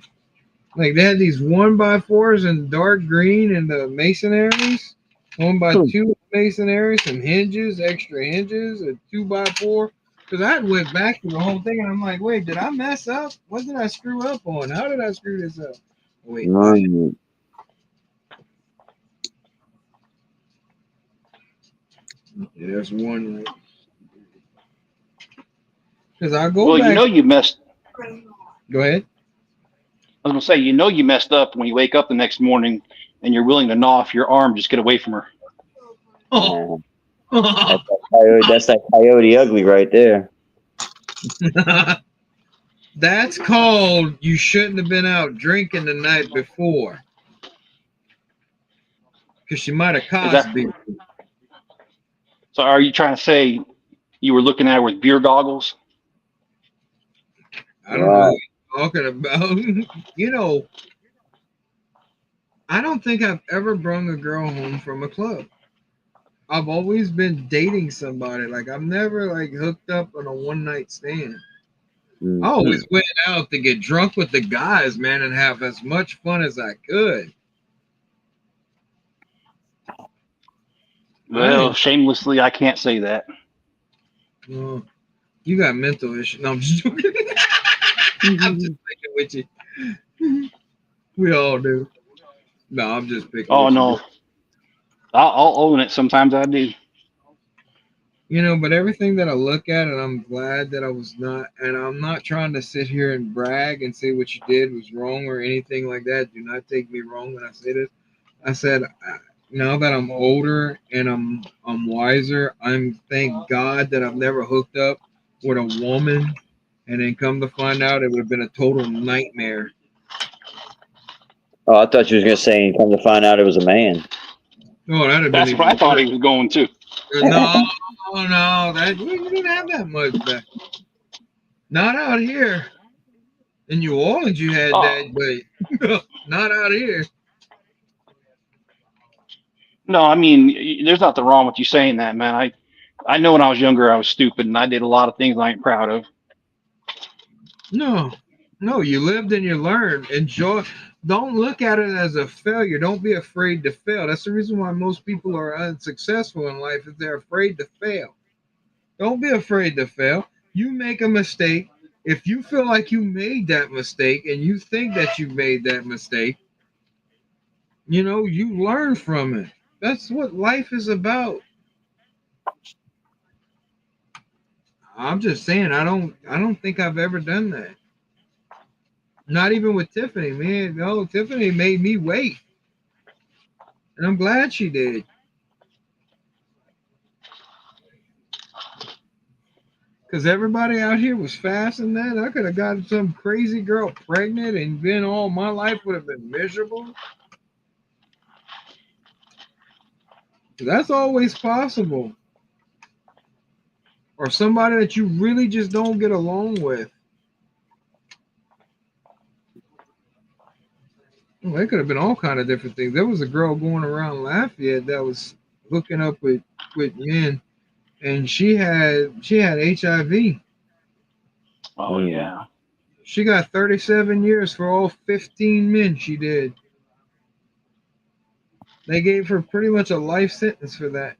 Like they had these 1x4s in dark green and the masonaries. 1x2 masonry, some hinges, extra hinges, a 2x4. Because I went back through the whole thing and I'm like, wait, did I mess up? What did I screw up on? How did I screw this up? Wait, Mm. Yeah, there's one right. Because I go Well, you back. know you messed. Go ahead. I was gonna say, you know you messed up when you wake up the next morning and you're willing to gnaw off your arm, just get away from her. Oh. That's that coyote ugly right there. That's called you shouldn't have been out drinking the night before. Because she might have Is that Cosby. so? Are you trying to say you were looking at her with beer goggles? I don't know what you're talking about. You know, I don't think I've ever brung a girl home from a club. I've always been dating somebody. Like I've never like hooked up on a one night stand. I always went out to get drunk with the guys, man, and have as much fun as I could. Well, shamelessly, I can't say that. Well, you got mental issues. No, I'm just joking. I'm just picking with you. We all do. No, I'm just picking Oh with you. no, I'll own it. Sometimes I do. You know, but everything that I look at, and I'm glad that I was not, and I'm not trying to sit here and brag and say what you did was wrong or anything like that. Do not take me wrong when I say this. I said, now that I'm older and I'm wiser, I'm thank God that I've never hooked up with a woman, and then come to find out it would have been a total nightmare. Oh, I thought you was gonna say, and come to find out it was a man. Oh, that'd have been That's even where I thought worse. he was going to. No, no, that we didn't have that much back. Not out here. In New Orleans, you had Oh that, but not out here. no, I mean, there's nothing wrong with you saying that, man. I know when I was younger, I was stupid and I did a lot of things I ain't proud of. No, no, you lived and you learned. Enjoy. Don't look at it as a failure. Don't be afraid to fail. That's the reason why most people are unsuccessful in life is they're afraid to fail. Don't be afraid to fail. You make a mistake. If you feel like you made that mistake and you think that you made that mistake, you know, you learn from it. That's what life is about. I'm just saying I don't think I've ever done that. Not even with Tiffany, man. No, Tiffany made me wait. And I'm glad she did. Because everybody out here was fast in that. I could have gotten some crazy girl pregnant and then all my life would have been miserable. That's always possible. Or somebody that you really just don't get along with. Well, it could have been all kind of different things. There was a girl going around Lafayette that was hooking up with men, and she had HIV. Oh yeah. She got 37 years for all 15 men she did. They gave her pretty much a life sentence for that.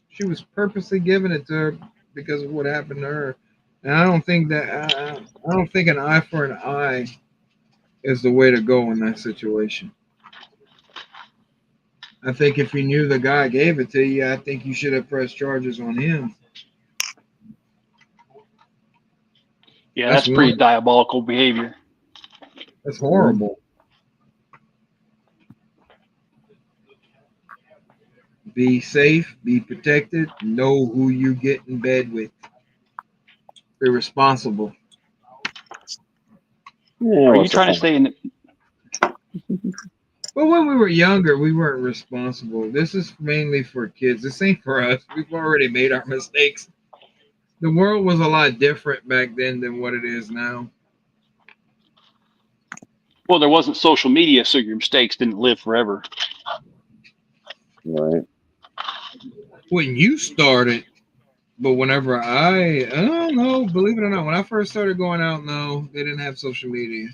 She was purposely giving it to her because of what happened to her. And I don't think I don't think an eye for an eye is the way to go in that situation. I think if you knew the guy gave it to you, I think you should have pressed charges on him. Yeah, That's that's one. pretty diabolical behavior. That's horrible. Be safe, be protected, know who you get in bed with. Be responsible. Yeah, Are you what's the trying to fun? stay in? But when we were younger, we weren't responsible. This is mainly for kids. This ain't for us. We've already made our mistakes. The world was a lot different back then than what it is now. Well, there wasn't social media, so your mistakes didn't live forever. Right. When you started, but whenever I don't know, believe it or not, when I first started going out, no, they didn't have social media.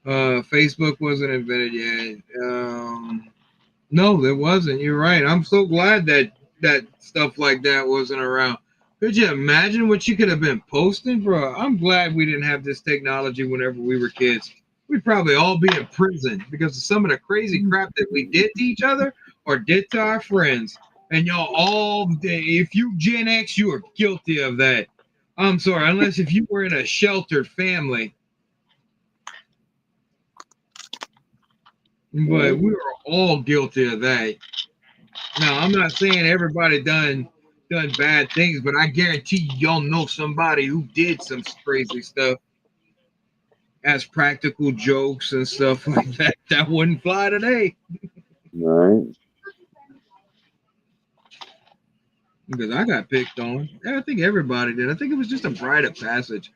Facebook wasn't invented yet. No, there wasn't. You're right. I'm so glad that stuff like that wasn't around. Could you imagine what you could have been posting, bro? I'm glad we didn't have this technology whenever we were kids. We'd probably all be in prison because of some of the crazy crap that we did to each other or did to our friends. And y'all all, if you Gen X, you are guilty of that. I'm sorry, unless if you were in a sheltered family. But we are all guilty of that. Now, I'm not saying everybody done bad things, but I guarantee y'all know somebody who did some crazy stuff as practical jokes and stuff like that. That wouldn't fly today. Right. Because I got picked on. I think everybody did. I think it was just a rite of passage.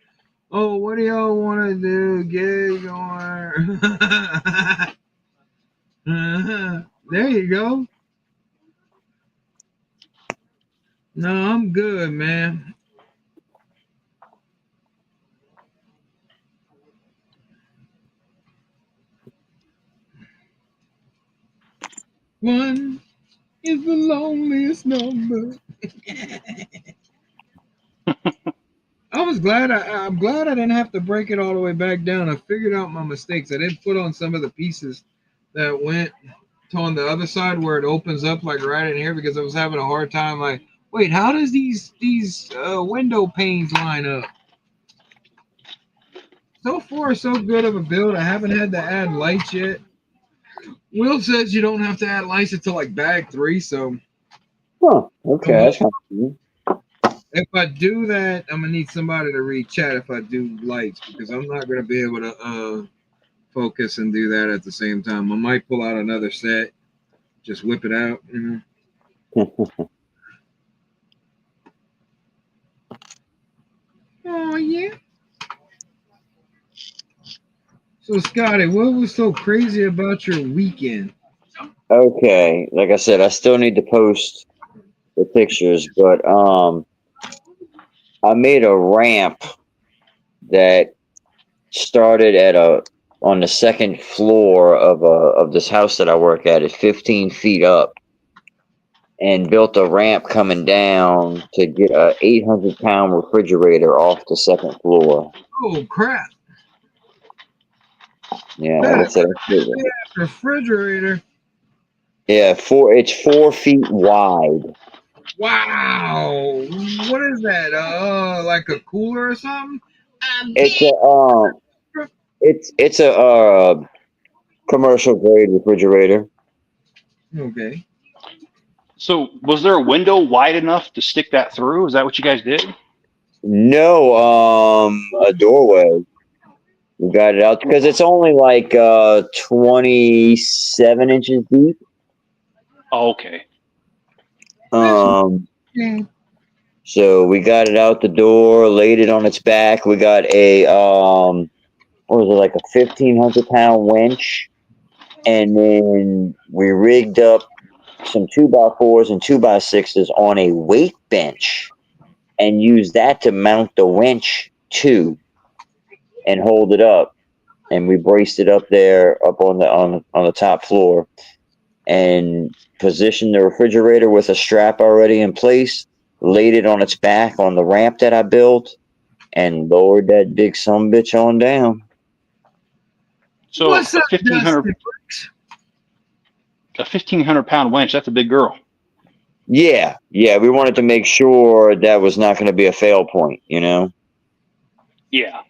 Oh, what do y'all want to do? Get going. There you go. No, I'm good, man. One is the loneliest number. I'm glad I didn't have to break it all the way back down. I figured out my mistakes. I didn't put on some of the pieces that went on the other side where it opens up like right in here because I was having a hard time. Like, wait, how does these window panes line up? So far, so good of a build. I haven't had to add lights yet. Will says you don't have to add lights until like bag 3. So, Huh. Okay. That's kind of cool. if I do that, I'm gonna need somebody to read chat if I do lights because I'm not gonna be able to focus and do that at the same time. I might pull out another set, just whip it out. Oh yeah. So Scotty, what was so crazy about your weekend? Okay. Like I said, I still need to post the pictures, but I made a ramp that started on the second floor of this house that I work at. It's 15 feet up, and built a ramp coming down to get a 800-pound refrigerator off the second floor. Oh crap! Yeah, like I said, Refrigerator. yeah, it's 4 feet wide. Wow. What is that? Like a cooler or something? It's a commercial grade refrigerator. Okay. So, was there a window wide enough to stick that through? Is that what you guys did? No, a doorway. We got it out because it's only like 27 inches deep. Oh, okay. So we got it out the door, laid it on its back. We got a what was it, like a 1,500-pound winch, and then we rigged up some 2x4s and 2x6s on a weight bench, and used that to mount the winch to and hold it up. And we braced it up there, up on the top floor, and positioned the refrigerator with a strap already in place. Laid it on its back on the ramp that I built, and lowered that big sumbitch on down. So What's up, Dustin? a 1,500-pound winch. That's a big girl. Yeah. We wanted to make sure that was not going to be a fail point, you know? Yeah.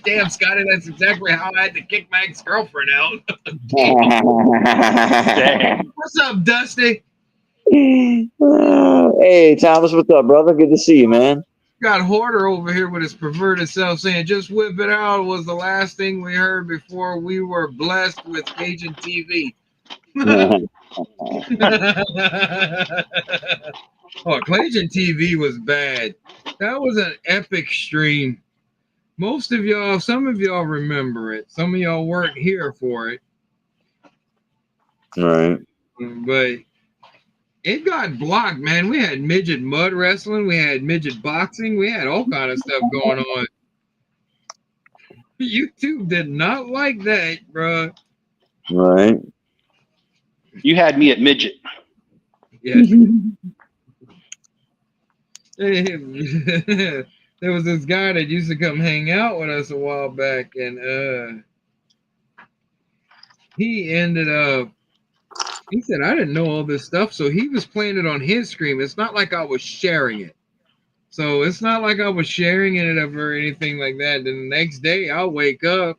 Damn, Scotty, that's exactly how I had to kick my ex-girlfriend out. Dang. What's up, Dusty? Hey, Thomas, what's up, brother? Good to see you, man. Got Hoarder over here with his perverted self saying, just whip it out was the last thing we heard before we were blessed with Cajun TV. Oh, Cajun TV was bad. That was an epic stream. Some of y'all remember it. Some of y'all weren't here for it. Right. But it got blocked, man. We had midget mud wrestling. We had midget boxing. We had all kind of stuff going on. YouTube did not like that, bro. Right. You had me at midget. Yeah. there was this guy that used to come hang out with us a while back, and he ended up. He said I didn't know all this stuff, so he was playing it on his screen. It's not like I was sharing it. So it's not like I was sharing it or anything like that. Then the next day I'll wake up,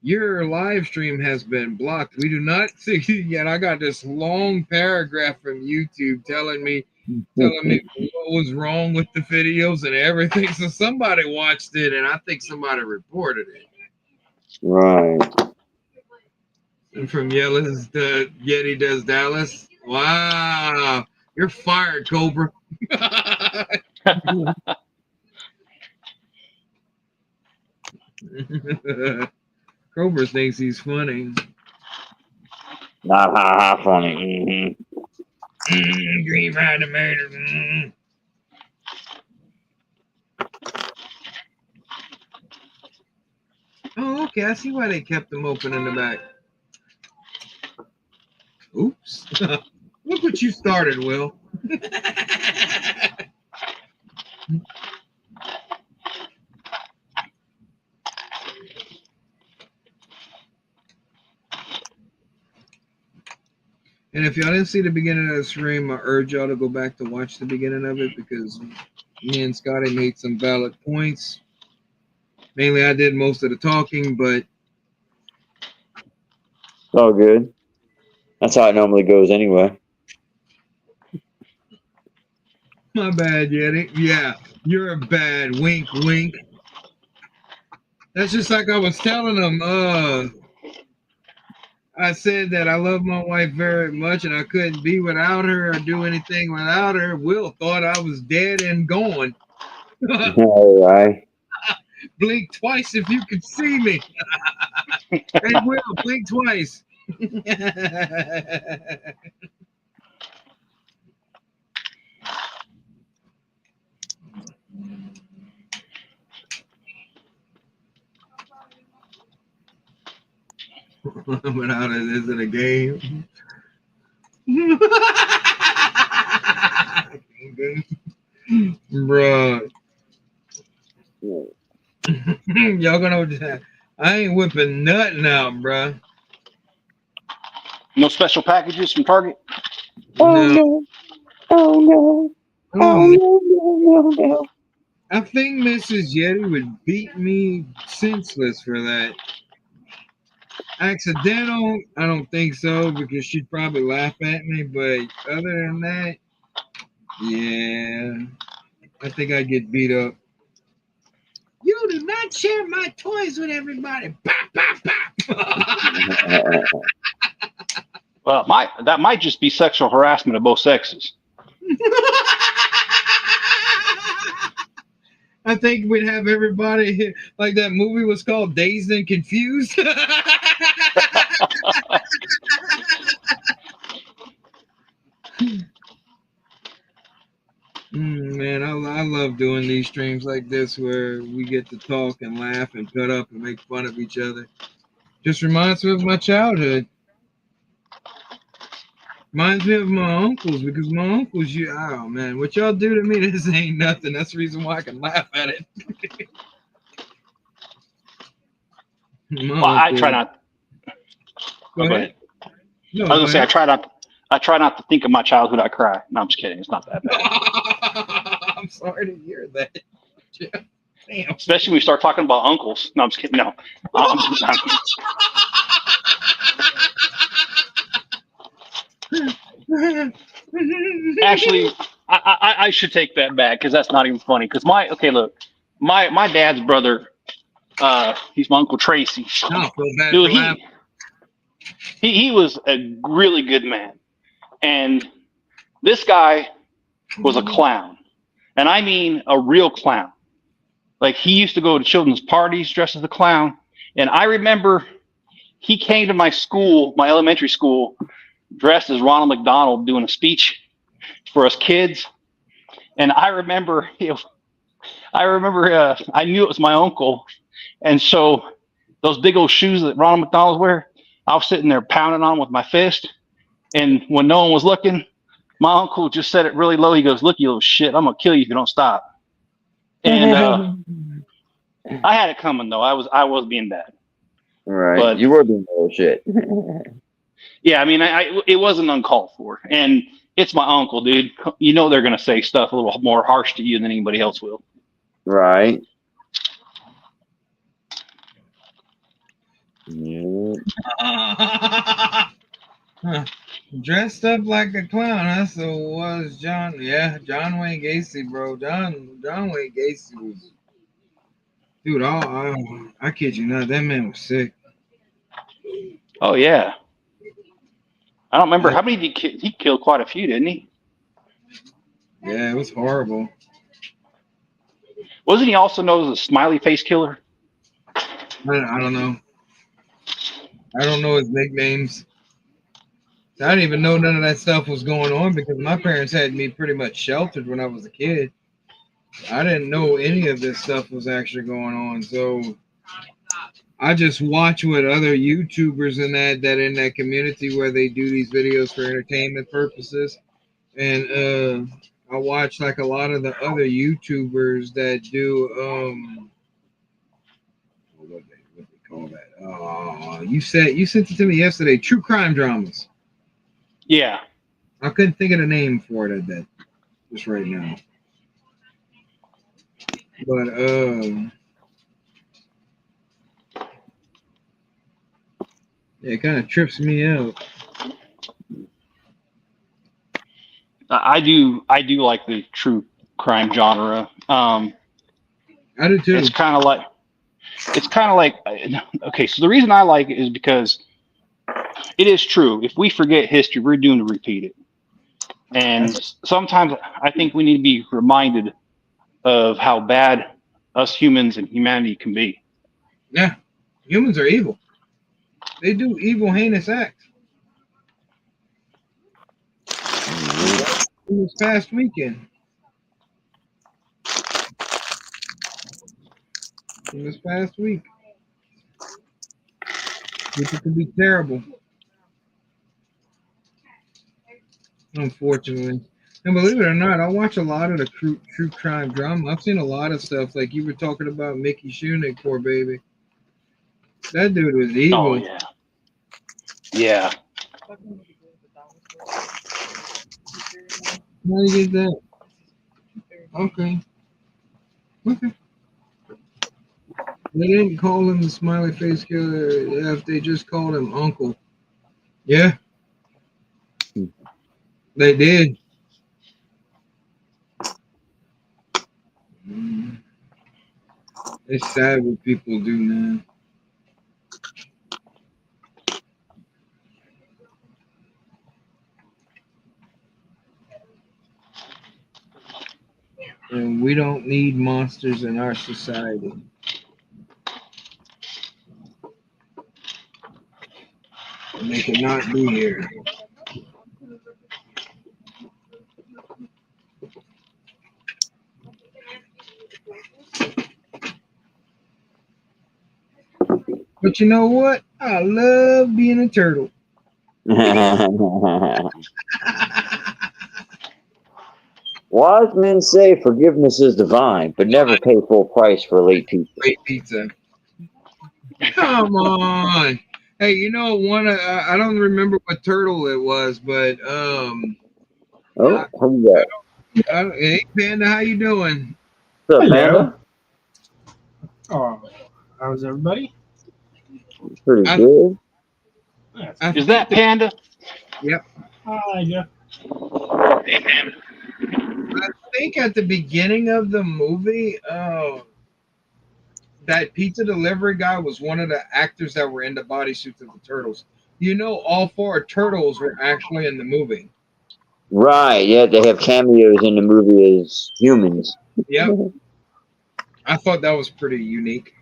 your live stream has been blocked. We do not see you yet. I got this long paragraph from YouTube telling me what was wrong with the videos and everything. So somebody watched it, and I think somebody reported it. Right. And from Yeti Does Dallas. Wow. You're fired, Cobra. Cobra thinks he's funny. Not ha funny. Green fried tomato. Oh, okay. I see why they kept them open in the back. Oops. Look what you started, Will. And if y'all didn't see the beginning of the stream, I urge y'all to go back to watch the beginning of it because me and Scotty made some valid points. Mainly, I did most of the talking, but It's all good. That's how it normally goes anyway. my bad, Yeti. Yeah, you're bad. Wink, wink. That's just like I was telling them. I said that I love my wife very much and I couldn't be without her or do anything without her. Will thought I was dead and gone. All right. Blink twice if you could see me. Hey, Will, blink twice. Without it, is it a game? Bruh. Y'all gonna I ain't whipping nothing out, bruh. No special packages from Target. Oh No. no. Oh no. Oh no, no, no. I think Mrs. Yeti would beat me senseless for that. Accidental, I don't think so because she'd probably laugh at me. But other than that, yeah, I think I'd get beat up. You do not share my toys with everybody. Pop, pop, pop. Well, that might just be sexual harassment of both sexes. I think we'd have everybody like that movie was called Dazed and Confused. Man, I love doing these streams like this where we get to talk and laugh and cut up and make fun of each other. Just reminds me of my childhood. Reminds me of my uncles because my uncles, oh man, what y'all do to me, this ain't nothing. That's the reason why I can laugh at it. Well, I try not. Go ahead. No, I was gonna say I try not to think of my childhood. I cry. No, I'm just kidding. It's not that bad. I'm sorry to hear that. Damn. Especially when we start talking about uncles. No, I'm just kidding. No. Actually, I should take that back because that's not even funny. Because my dad's brother, he's my Uncle Tracy. Dude, he was a really good man, and this guy was a clown, and I mean a real clown. Like he used to go to children's parties dressed as a clown, and I remember he came to my school, my elementary school, dressed as Ronald McDonald doing a speech for us kids. And I remember, I knew it was my uncle. And so those big old shoes that Ronald McDonald's wear, I was sitting there pounding on with my fist. And when no one was looking, my uncle just said it really low. He goes, "Look, you little shit, I'm going to kill you if you don't stop." And I had it coming though. I was being bad. Right. But you were doing bullshit. yeah, I mean, it wasn't uncalled for, and it's my uncle, dude. You know they're gonna say stuff a little more harsh to you than anybody else will. Right. Yeah. Huh. Dressed up like a clown. That's what was John. Yeah, John Wayne Gacy, bro. John Wayne Gacy was, dude. I kid you not, that man was sick. Oh yeah, I don't remember how many did he killed quite a few, didn't he? Yeah, it was horrible. Wasn't he also known as a smiley face killer? I don't know. I don't know his nicknames. I didn't even know none of that stuff was going on because my parents had me pretty much sheltered when I was a kid. I didn't know any of this stuff was actually going on. So I just watch what other YouTubers in that in that community where they do these videos for entertainment purposes. And I watch like a lot of the other YouTubers that do what they call that. You sent it to me yesterday. True crime dramas. Yeah. I couldn't think of the name for it at that just right now. But it kind of trips me out. I do like the true crime genre. I do too. It's kind of like okay. So the reason I like it is because it is true. If we forget history, we're doomed to repeat it. And sometimes I think we need to be reminded of how bad us humans and humanity can be. Yeah, humans are evil. They do evil, heinous acts. This past weekend. This past week. People can be terrible. Unfortunately. And believe it or not, I watch a lot of the true crime drama. I've seen a lot of stuff like you were talking about Mickey Schoenig, poor baby. That dude was evil. Oh yeah. Yeah. How do you get that? Okay. Okay. They didn't call him the smiley face killer if they just called him Uncle. Yeah. They did. It's sad what people do now. And we don't need monsters in our society. And they cannot be here. But you know what? I love being a turtle. Wise men say forgiveness is divine, but never pay full price for late pizza. Late pizza. Come on. Hey, you know I don't remember what turtle it was, but Oh, who you got? hey Panda, how you doing? What's up, Hello. Panda? Oh, how's everybody? Pretty I- good. Is that Panda? Yep. Hi, Jeff. Hey, Panda. I think at the beginning of the movie, that pizza delivery guy was one of the actors that were in the bodysuits of the turtles. You know, all four turtles were actually in the movie. Right, yeah, they have cameos in the movie as humans. Yep. I thought that was pretty unique.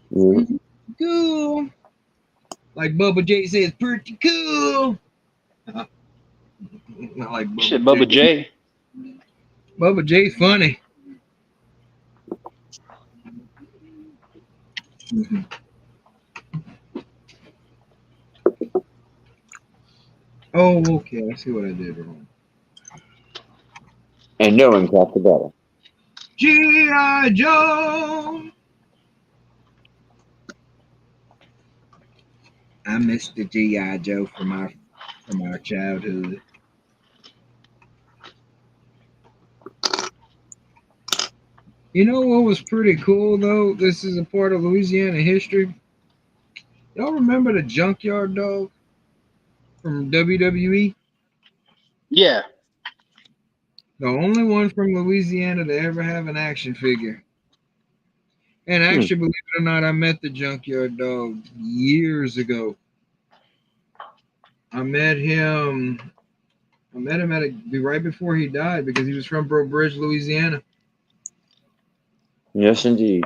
Yeah. Cool. Like Bubba J says, pretty cool. Not like Bubba Shit, Bubba J. Bubba J's funny. Oh, okay. I see what I did wrong. And knowing got the better. G.I. Joe. I miss the G.I. Joe from our childhood. You know what was pretty cool though? This is a part of Louisiana history. Y'all remember the Junkyard Dog from WWE? Yeah. The only one from Louisiana to ever have an action figure. And actually, believe it or not, I met the Junkyard Dog years ago. I met him. I met him right before he died because he was from Breaux Bridge, Louisiana. Yes, indeed.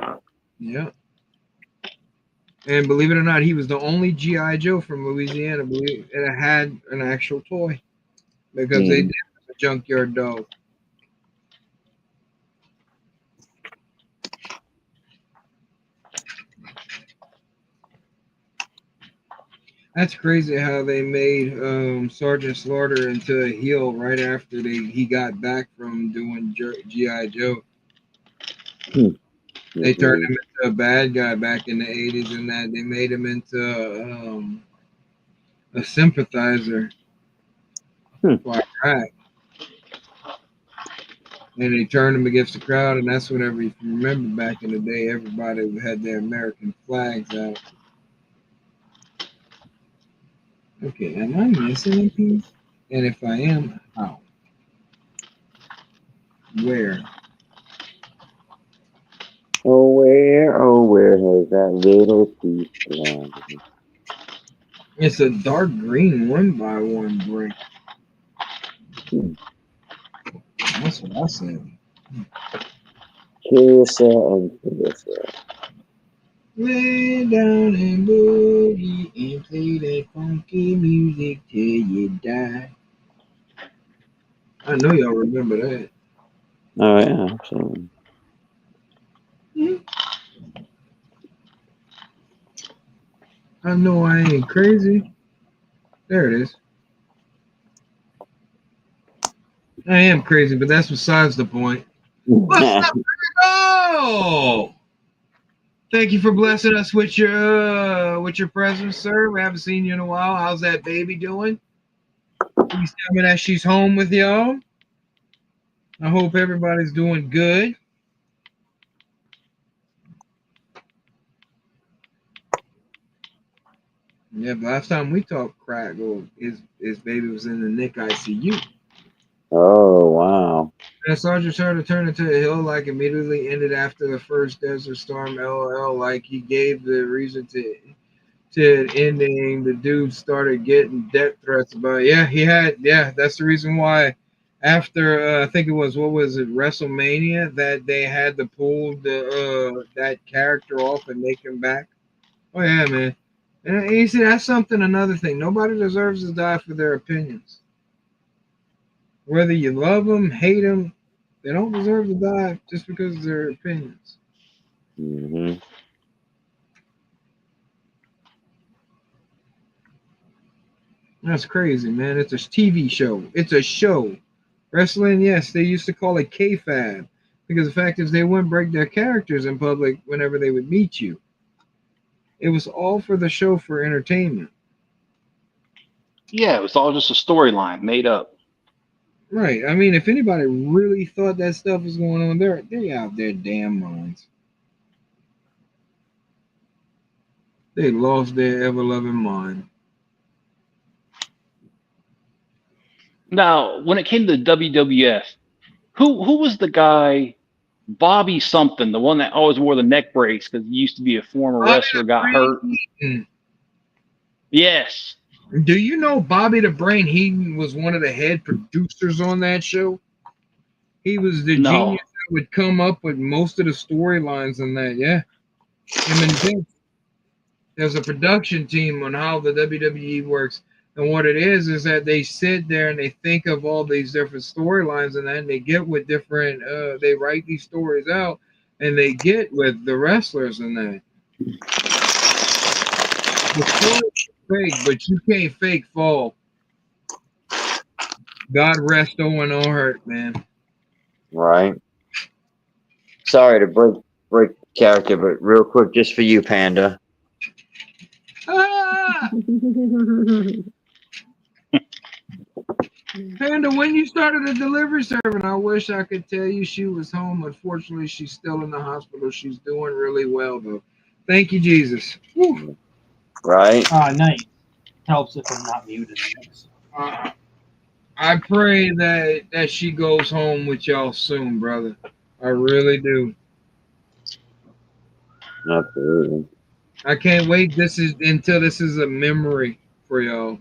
Yeah. And believe it or not, he was the only G.I. Joe from Louisiana that had an actual toy because they did the Junkyard Dog. That's crazy how they made Sergeant Slaughter into a heel right after he got back from doing G.I. Joe. They turned him into a bad guy back in the 80s and that they made him into a sympathizer for Iraq. And they turned him against the crowd, and that's whenever, if you remember back in the day, everybody had their American flags out. Okay, am I missing anything? And if I am, how? Where? Oh, where has that little piece gone? It's a dark green 1x1 brick. That's what I said. Carissa and Carissa. Lay down and boogie and play that funky music till you die. I know y'all remember that. Oh, yeah, absolutely. I know I ain't crazy. There it is. I am crazy, but that's besides the point. What's up, Virgo? Thank you for blessing us with your presence, sir. We haven't seen you in a while. How's that baby doing? Please tell me that she's home with y'all. I hope everybody's doing good. Yeah, but last time we talked, crack, his baby was in the Nick ICU. Oh, wow. And Sergeant started to turn into a hill, like immediately ended after the first Desert Storm. LOL, like he gave the reason to it ending. The dude started getting death threats about it. Yeah, that's the reason why. After I think it was WrestleMania that they had to pull that character off and make him back. Oh yeah, man. And you see, that's another thing. Nobody deserves to die for their opinions. Whether you love them, hate them, they don't deserve to die just because of their opinions. Mm-hmm. That's crazy, man. It's a TV show. It's a show. Wrestling, yes, they used to call it kayfabe because the fact is they wouldn't break their characters in public whenever they would meet you. It was all for the show for entertainment. Yeah, it was all just a storyline made up. Right. I mean, if anybody really thought that stuff was going on, they're out their damn minds. They lost their ever loving mind. Now, when it came to the WWF, who was the guy? Bobby something, the one that always wore the neck brace because he used to be a former wrestler, got hurt. Yes. Do you know Bobby the Brain Heaton was one of the head producers on that show? He was the genius that would come up with most of the storylines in that. Yeah. Him and Vince. There's a production team on how the WWE works. And what it is that they sit there and they think of all these different storylines and then they get with different, they write these stories out and they get with the wrestlers and that. The story's fake, but you can't fake fall. God rest Owen Hart, man. Right. Sorry to break character, but real quick, just for you, Panda. Ah! Panda, when you started a delivery service, I wish I could tell you she was home. Unfortunately, she's still in the hospital. She's doing really well, though. Thank you, Jesus. Whew. Right? Nice. Helps if I'm not muted. I pray that she goes home with y'all soon, brother. I really do. Absolutely. I can't wait. This is a memory for y'all.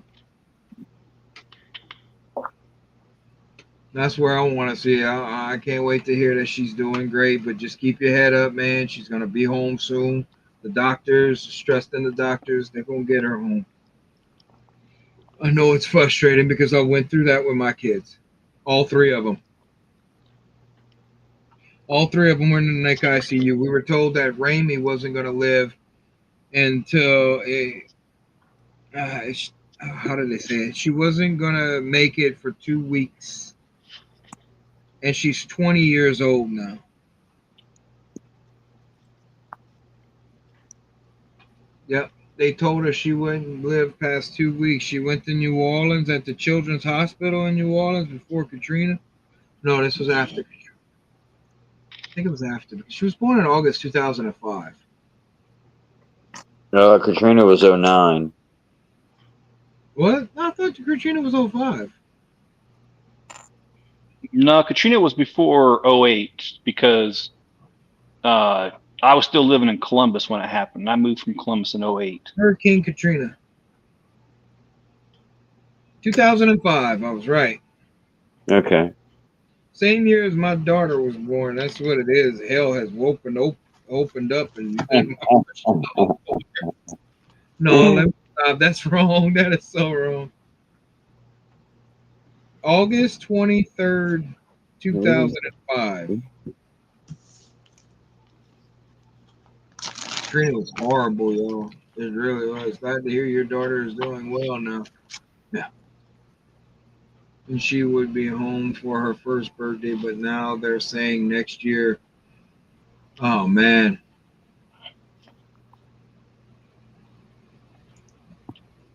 That's where I want to see. I can't wait to hear that she's doing great. But just keep your head up, man. She's gonna be home soon. The doctors, stressed in the doctors, they're gonna get her home. I know it's frustrating because I went through that with my kids, all three of them. All three of them were in the NIC ICU. We were told that Raimi wasn't gonna live until how did they say it? She wasn't gonna make it for 2 weeks, and she's 20 years old now. Yep, they told her she wouldn't live past 2 weeks. She went to New Orleans at the Children's Hospital in New Orleans before Katrina. No, this was after. I think it was after. She was born in August 2005. No, Katrina was 09. What? I thought Katrina was 05. No, Katrina was before '08 because I was still living in Columbus when it happened. I moved from Columbus in '08. Hurricane Katrina. 2005. I was right. Okay. Same year as my daughter was born. That's what it is. Hell has opened up and made my No, let me stop. That's wrong. That is so wrong. August 23rd, 2005. Katrina was horrible, y'all. It really was. Glad to hear your daughter is doing well now. Yeah. And she would be home for her first birthday, but now they're saying next year. Oh, man.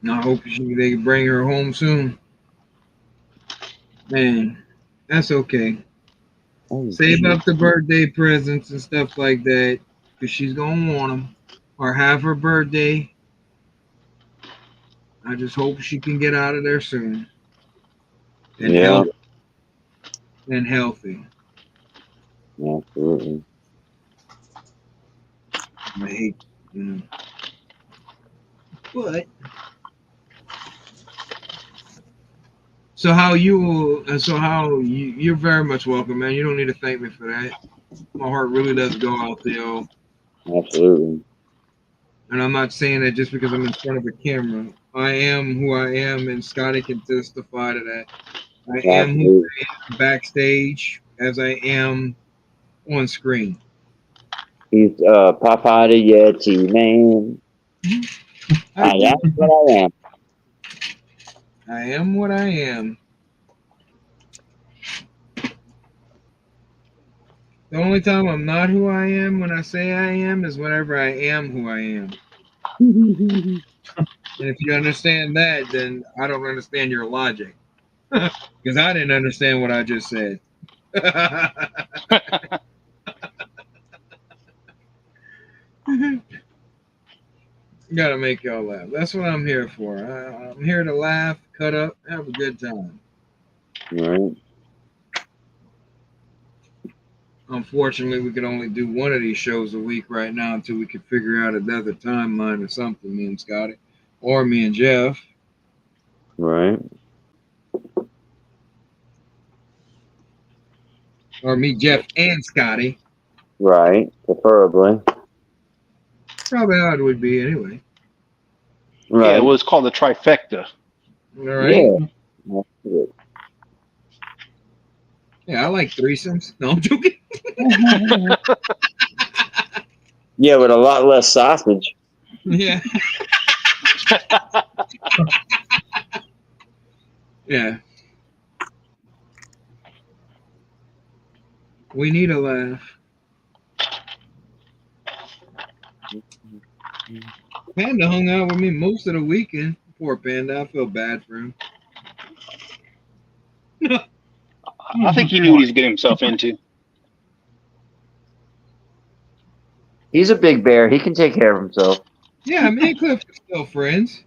I hope they can bring her home soon. Man, that's okay. Save up the birthday presents and stuff like that because she's going to want them. Or have her birthday. I just hope she can get out of there soon. And Yeah. healthy. Absolutely. I hate, But you're very much welcome, man. You don't need to thank me for that. My heart really does go out to y'all. Absolutely. And I'm not saying that just because I'm in front of a camera. I am who I am, and Scotty can testify to that. I am who I am backstage as I am on screen. He's Papa the Yeti man. I am what I am. I am what I am. The only time I'm not who I am when I say I am is whenever I am who I am. And if you understand that, then I don't understand your logic. Because I didn't understand what I just said. Gotta make y'all laugh. That's what I'm here for. I'm here to laugh, cut up, have a good time. Right. Unfortunately, we can only do one of these shows a week right now until we can figure out another timeline or something, me and Scotty. Or me and Jeff. Right. Or me, Jeff, and Scotty. Right. Preferably. Probably how it would be anyway. Right. Yeah, it was called the trifecta. All right. Yeah. Yeah, I like threesomes. No, I'm joking. Yeah, with a lot less sausage. Yeah. Yeah. We need a laugh. Panda hung out with me most of the weekend. Poor Panda. I feel bad for him. I think he knew what he was getting himself into. He's a big bear. He can take care of himself. Yeah, me and Cliff are still friends.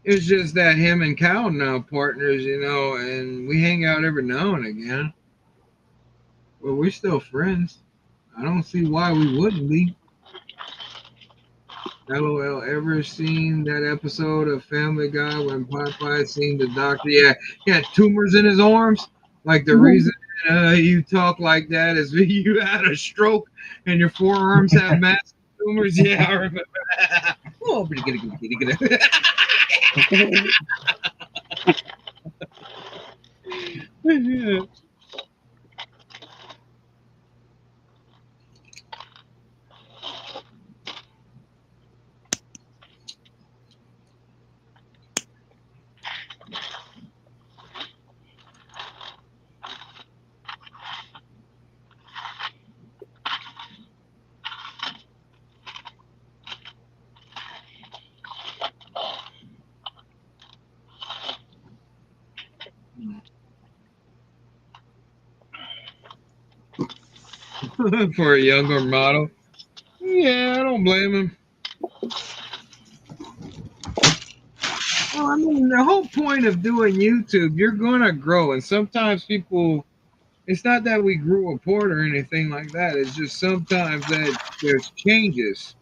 It's just that him and Cal now partners, you know, and we hang out every now and again. But we're still friends. I don't see why we wouldn't be. LOL, ever seen that episode of Family Guy when Popeye seen the doctor? Yeah, he had tumors in his arms. Like the reason you talk like that is you had a stroke and your forearms have massive tumors. Yeah, I remember that. Oh, pretty good. Yeah. For a younger model. Yeah, I don't blame him. Well, I mean, the whole point of doing YouTube, you're going to grow. And sometimes people, it's not that we grew apart or anything like that. It's just sometimes that there's changes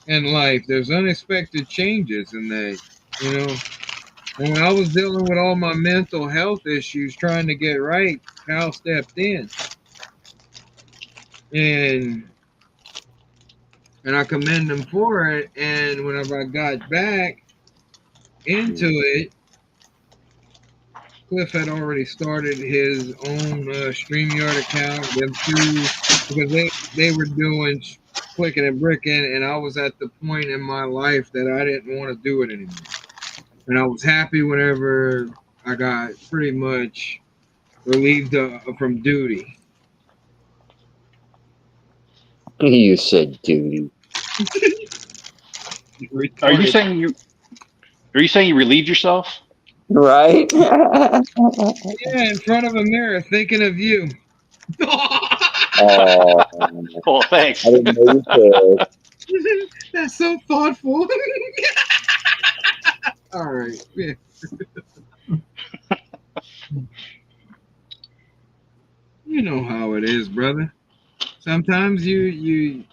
in life. There's unexpected changes in that, you know. And when I was dealing with all my mental health issues trying to get right, Cal stepped in. And I commend him for it. And whenever I got back into it, Cliff had already started his own StreamYard account, them two, because they were doing clicking and bricking, and I was at the point in my life that I didn't want to do it anymore. And I was happy whenever I got pretty much relieved from duty. You said duty. Are you saying you relieved yourself? Right? Yeah, in front of a mirror, thinking of you. Oh, Well, thanks. I didn't know you could. That's so thoughtful. All right. Yeah. You know how it is, brother. Sometimes you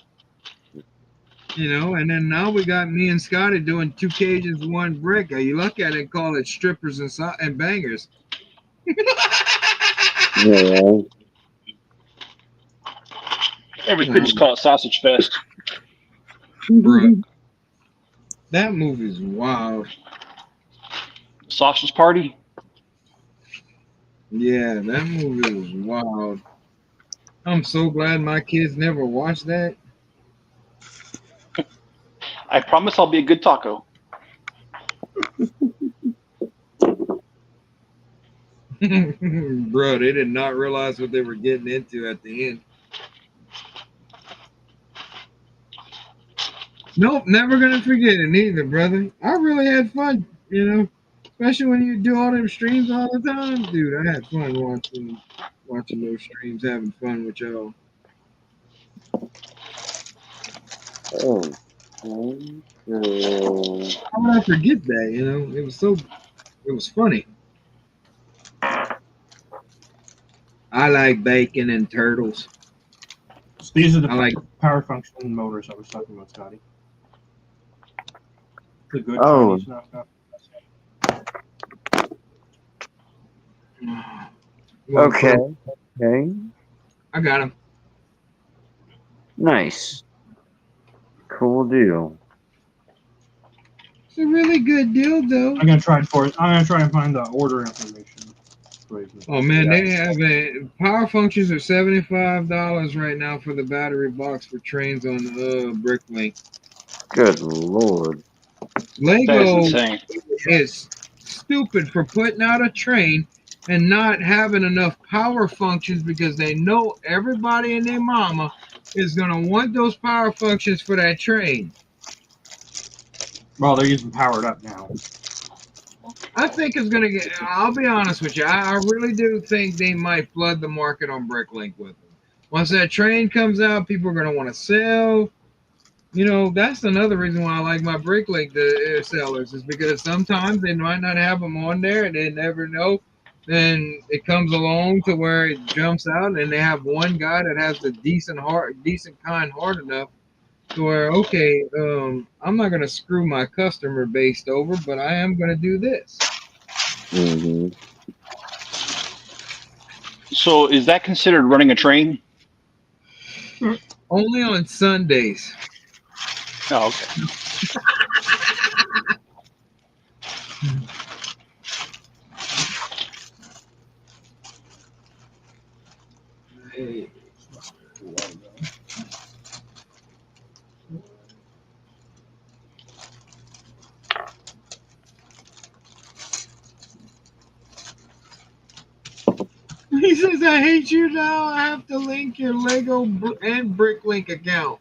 know, and then now we got me and Scotty doing 2 Cajuns One Brick. Are you lucky I didn't call it strippers and bangers? Yeah. Every could just call it Sausage Fest. Bruh, that movie's wild. Sausage Party? Yeah, that movie was wild. I'm so glad my kids never watched that. I promise I'll be a good taco. Bro, they did not realize what they were getting into at the end. Nope, never gonna forget it neither, brother. I really had fun, you know. Especially when you do all them streams all the time. Dude, I had fun watching those streams, having fun with y'all. Oh. How would I forget that, you know? It was funny. I like bacon and turtles. So these are the I like power function motors I was talking about, Scotty. The good Oh. Chinese knockoff. well, Okay. Okay. I got him. Nice. Cool deal. It's a really good deal, though. I'm gonna try and find the order information. Oh man, they have power functions are $75 right now for the battery box for trains on Bricklink. Good Lord. That is Lego insane. is stupid for putting out a train and not having enough power functions because they know everybody and their mama is going to want those power functions for that train. Well, they're using powered up now. I think it's going to get, I'll be honest with you, I really do think they might flood the market on Bricklink with them. Once that train comes out, people are going to want to sell. You know, that's another reason why I like my Bricklink sellers, is because sometimes they might not have them on there and they never know. Then it comes along to where it jumps out and they have one guy that has the decent kind heart enough to where, okay, I'm not going to screw my customer base over, but I am going to do this. Mm-hmm. So is that considered running a train? Only on Sundays. Oh, okay. Hey. He says, I hate you now. I have to link your Lego and Bricklink account.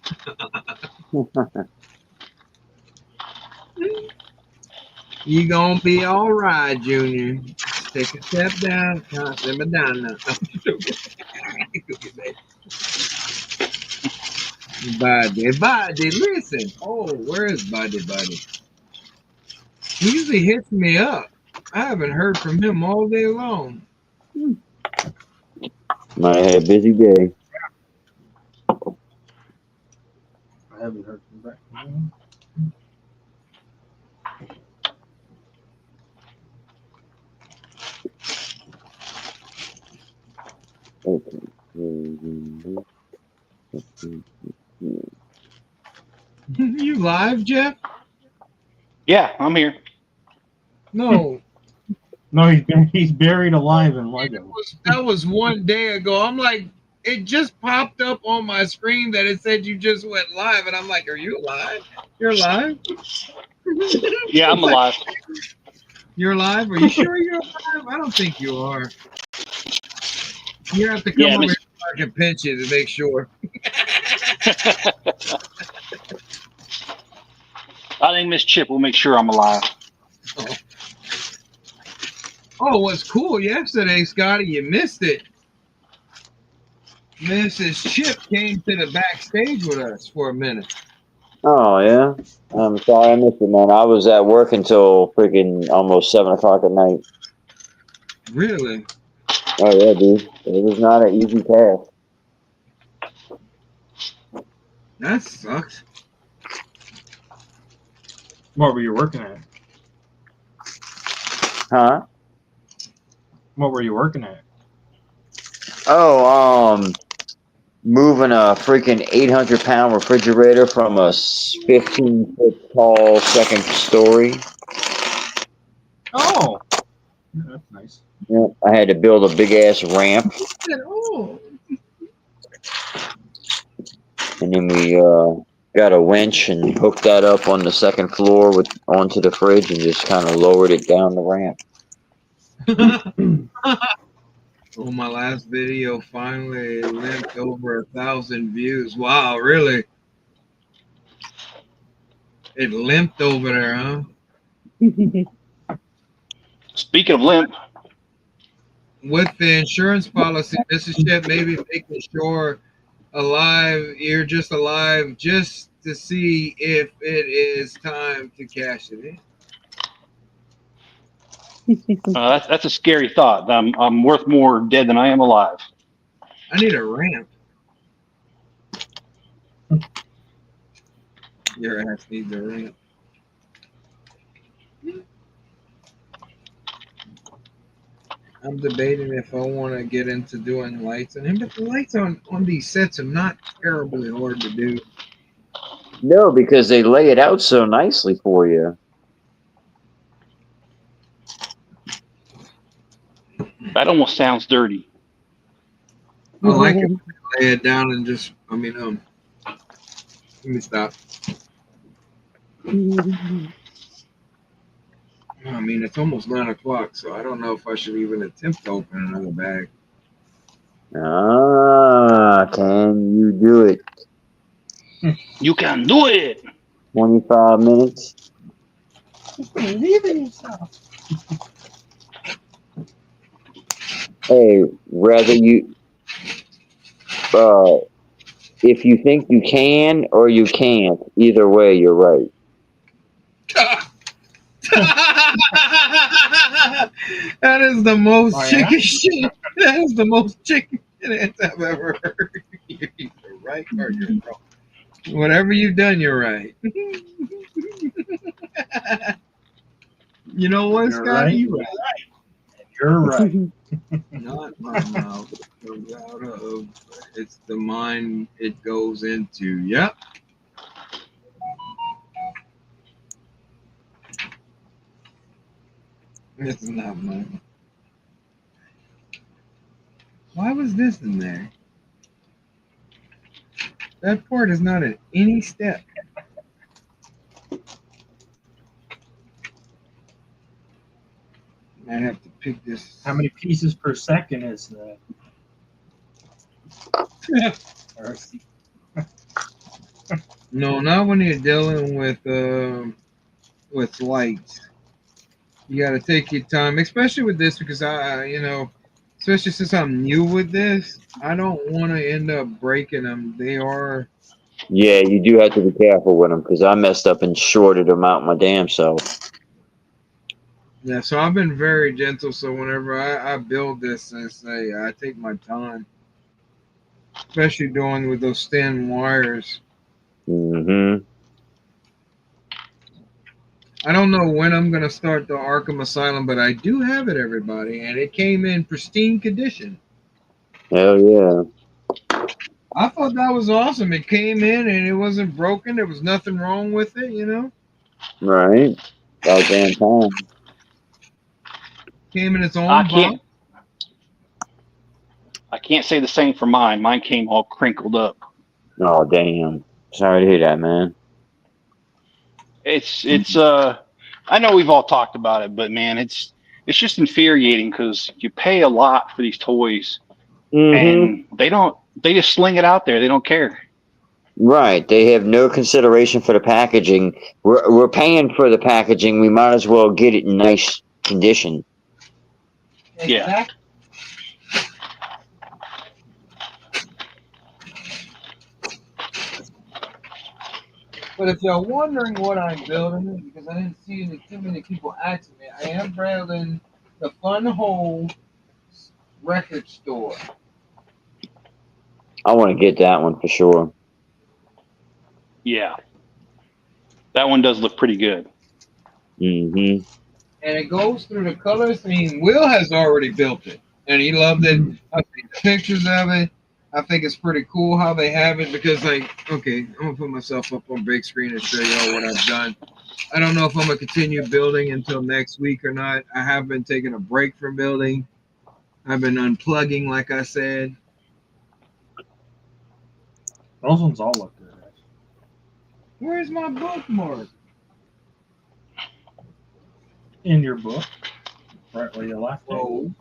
You gonna be all right, Junior. Just take a step down. Simmer down now. Buddy, listen. Oh, where is Buddy? He usually hits me up. I haven't heard from him all day long. Might have had a busy day. I haven't heard from Brett. Okay. You live, Jeff? Yeah, I'm here. No. No, he's buried alive in Lego. That was one day ago. I'm like, it just popped up on my screen that it said you just went live, and I'm like, are you live? You're live? Yeah, I'm alive. You're live? Are you sure you're live? I don't think you are. You have to come Yeah, over Miss. here so I can pinch you to make sure. I think Miss Chip will make sure I'm alive. Oh, what's cool yesterday, Scotty, you missed it. Mrs. Chip came to the backstage with us for a minute. Oh yeah. I'm sorry I missed it, man. I was at work until freaking almost 7 o'clock at night. Really? Oh yeah, dude. It was not an easy task. That sucks. What were you working at? Huh? What were you working at? Oh, moving a freaking 800-pound refrigerator from a 15-foot tall second story. Oh, yeah, that's nice. Yeah, I had to build a big ass ramp, Oh. and then we got a winch and hooked that up on the second floor onto the fridge, and just kind of lowered it down the ramp. Oh, my last video finally limped over 1,000 views. Wow, really? It limped over there, huh? Speaking of limp, With the insurance policy, Mrs. Chip, maybe making sure you're just alive just to see if it is time to cash it in. that's a scary thought. I'm worth more dead than I am alive. I need a ramp. Your ass needs a ramp. I'm debating if I want to get into doing lights on him, but the lights on these sets are not terribly hard to do. No, because they lay it out so nicely for you. That almost sounds dirty. I like it. Lay it down and just, let me stop. I mean, it's almost 9 o'clock, so I don't know if I should even attempt to open another bag. Ah, can you do it? You can do it. 25 minutes. Believe in yourself. Hey, rather you, if you think you can or you can't, either way, you're right. That is the most Oh, yeah? chicken shit. That is the most chicken shit I've ever heard. You're either right or you're wrong. Whatever you've done, you're right. You know what, You're Scotty? right. You're right. You're right. Not my mouth. It comes out of. It's the mind it goes into. Yep. It's not mine. Why was this in there? That part is not in any step. I have to pick this. How many pieces per second is that? Or- No, not when you're dealing with lights. You got to take your time, especially with this, because especially since I'm new with this, I don't want to end up breaking them. They are. Yeah, you do have to be careful with them because I messed up and shorted them out my damn self. Yeah, so I've been very gentle. So whenever I build this, I take my time, especially doing with those thin wires. Mm-hmm. I don't know when I'm gonna start the Arkham Asylum, but I do have it, everybody, and it came in pristine condition. Hell yeah. I thought that was awesome. It came in and it wasn't broken. There was nothing wrong with it. Right. About damn time. Came in its I own can't. box. I can't say the same for mine. Mine came all crinkled up. Oh, damn. Sorry to hear that, man. It's. I know we've all talked about it, but man, it's just infuriating because you pay a lot for these toys, Mm-hmm. and they don't. They just sling it out there. They don't care. Right. They have no consideration for the packaging. We're paying for the packaging. We might as well get it in nice condition. Yeah. Exactly. But if you're wondering what I'm building, because I didn't see too many people asking me, I am building the Fun Hole record store. I want to get that one for sure. Yeah. That one does look pretty good. Mm-hmm. And it goes through the colors. I mean, Will has already built it, and he loved it. I've seen the pictures of it. I think it's pretty cool how they have it because, okay, I'm gonna put myself up on big screen and show y'all what I've done. I don't know if I'm gonna continue building until next week or not. I have been taking a break from building. I've been unplugging, like I said. Those ones all look good. Actually. Where's my bookmark? In your book, right where you left it. Oh,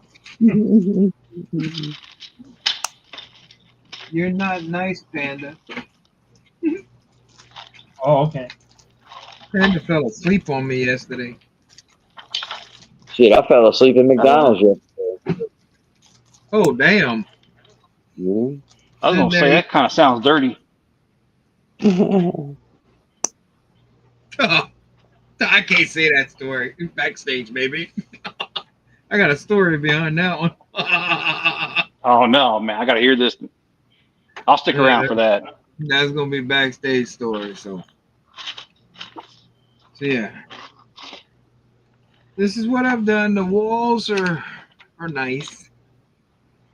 you're not nice, Panda. Oh, okay. Panda fell asleep on me yesterday. Shit, I fell asleep at McDonald's yesterday. Oh, damn. Yeah. I was Sitting gonna say there. that kind of sounds dirty. I can't say that story. Backstage, maybe. I got a story behind that one. Oh no, man! I gotta hear this. I'll stick around for that. That's gonna be backstage story. So yeah, this is what I've done. The walls are nice.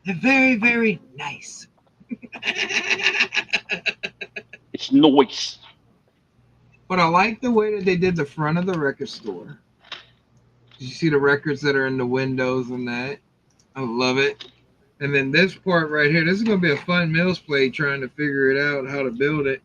They're very very nice. It's noise. But I like the way that they did the front of the record store. You see the records that are in the windows and that. I love it. And then this part right here, this is going to be a fun Mills play trying to figure it out how to build it.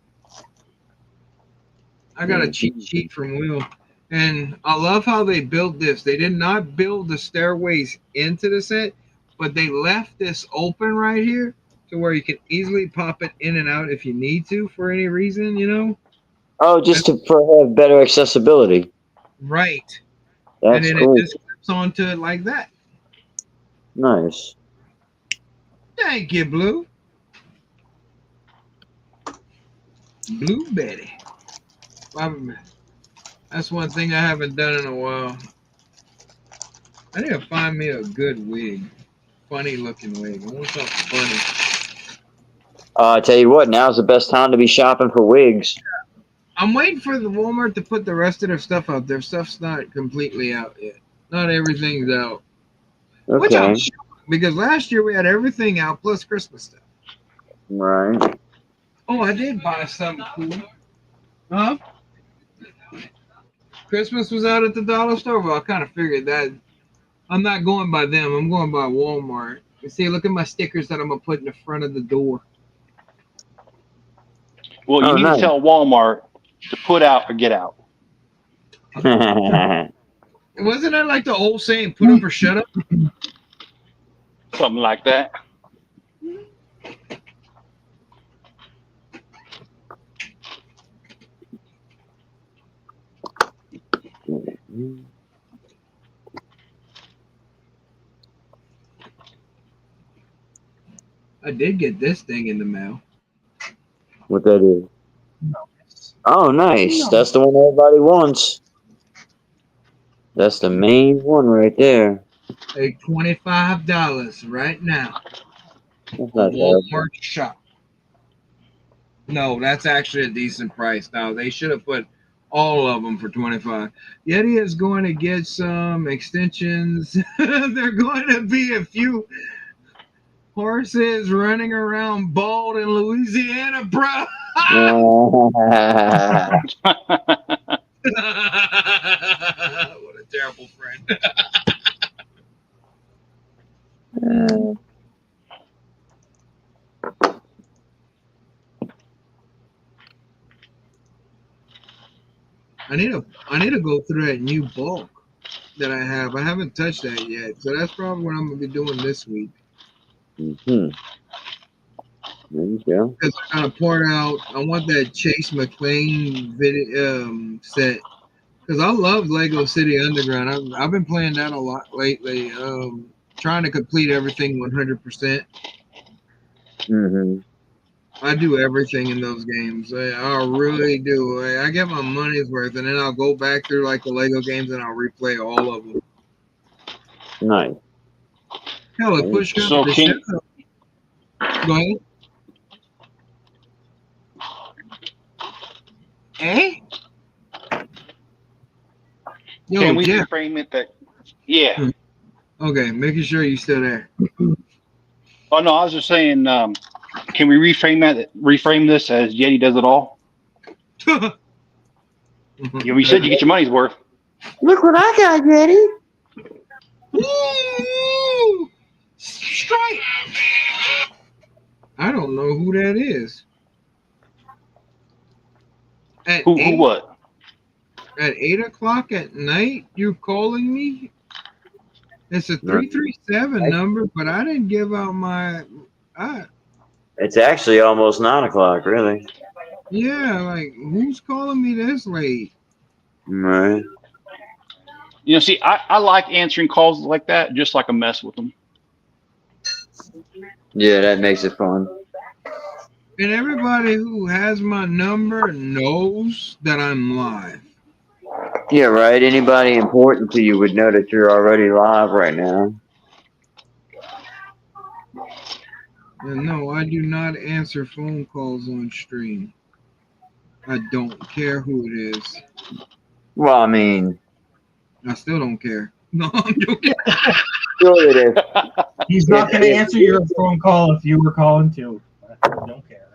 I got a cheat sheet from Will. And I love how they built this. They did not build the stairways into the set. but they left this open right here to where you can easily pop it in and out if you need to for any reason, you know? Oh, just to have better accessibility. Right. And That's then it cool. just clips onto it like that. Nice. Thank you, Blue. Blue Betty. That's one thing I haven't done in a while. I need to find me a good wig. Funny looking wig. I want something funny. I tell you what, now's the best time to be shopping for wigs. I'm waiting for the Walmart to put the rest of their stuff out. Their stuff's not completely out yet. Not everything's out. Which I'm Okay. shocked because last year we had everything out plus Christmas stuff. Right. Oh, I did buy something cool. Huh? Christmas was out at the dollar store. Well, I kind of figured that. I'm not going by them. I'm going by Walmart. You see, look at my stickers that I'm gonna put in the front of the door. Well, you Oh, need to nice. tell Walmart to put out or get out. Wasn't that like the old saying, "Put up or shut up"? Something like that. I did get this thing in the mail. What that is? No. Oh, nice. No. That's the one everybody wants. That's the main one right there. Like $25 right now. That's A not terrible. Walmart shop. No, that's actually a decent price. Now they should have put all of them for 25. Yeti is going to get some extensions. There are going to be a few horses running around bald in Louisiana, bro. What a terrible friend. I need to go through that new bulk that I have. I haven't touched that yet, so that's probably what I'm gonna be doing this week. Mm-hmm. There you go. Because I gotta pour out. I want that Chase McLean video set. Because I love Lego City Underground. I've been playing that a lot lately. Trying to complete everything 100%. Mm-hmm. I do everything in those games. I really do. I get my money's worth, and then I'll go back through like the Lego games and I'll replay all of them. Nice. Hell, it pushed up So the can shit. Go ahead. Eh? Yo, can we Jeff. reframe it that? Yeah. Okay, making sure you're still there. Oh no, I was just saying. Can we reframe this as Yeti does it all? Yeah, we said you get your money's worth. Look what I got, Yeti. Woo! Strike! I don't know who that is. At Who 8, what? at 8 o'clock at night, you calling me? It's a 337 number, but I didn't give out my. It's actually almost 9 o'clock, really. Yeah, like who's calling me this late? Right. You know, see, I like answering calls like that, just like a mess with them. Yeah, that makes it fun. And everybody who has my number knows that I'm live. Yeah, right. Anybody important to you would know that you're already live right now. And no, I do not answer phone calls on stream. I don't care who it is. Well, I mean, I still don't care. No, I'm joking. sure it is. He's not going to answer your phone call if you were calling too. I don't care.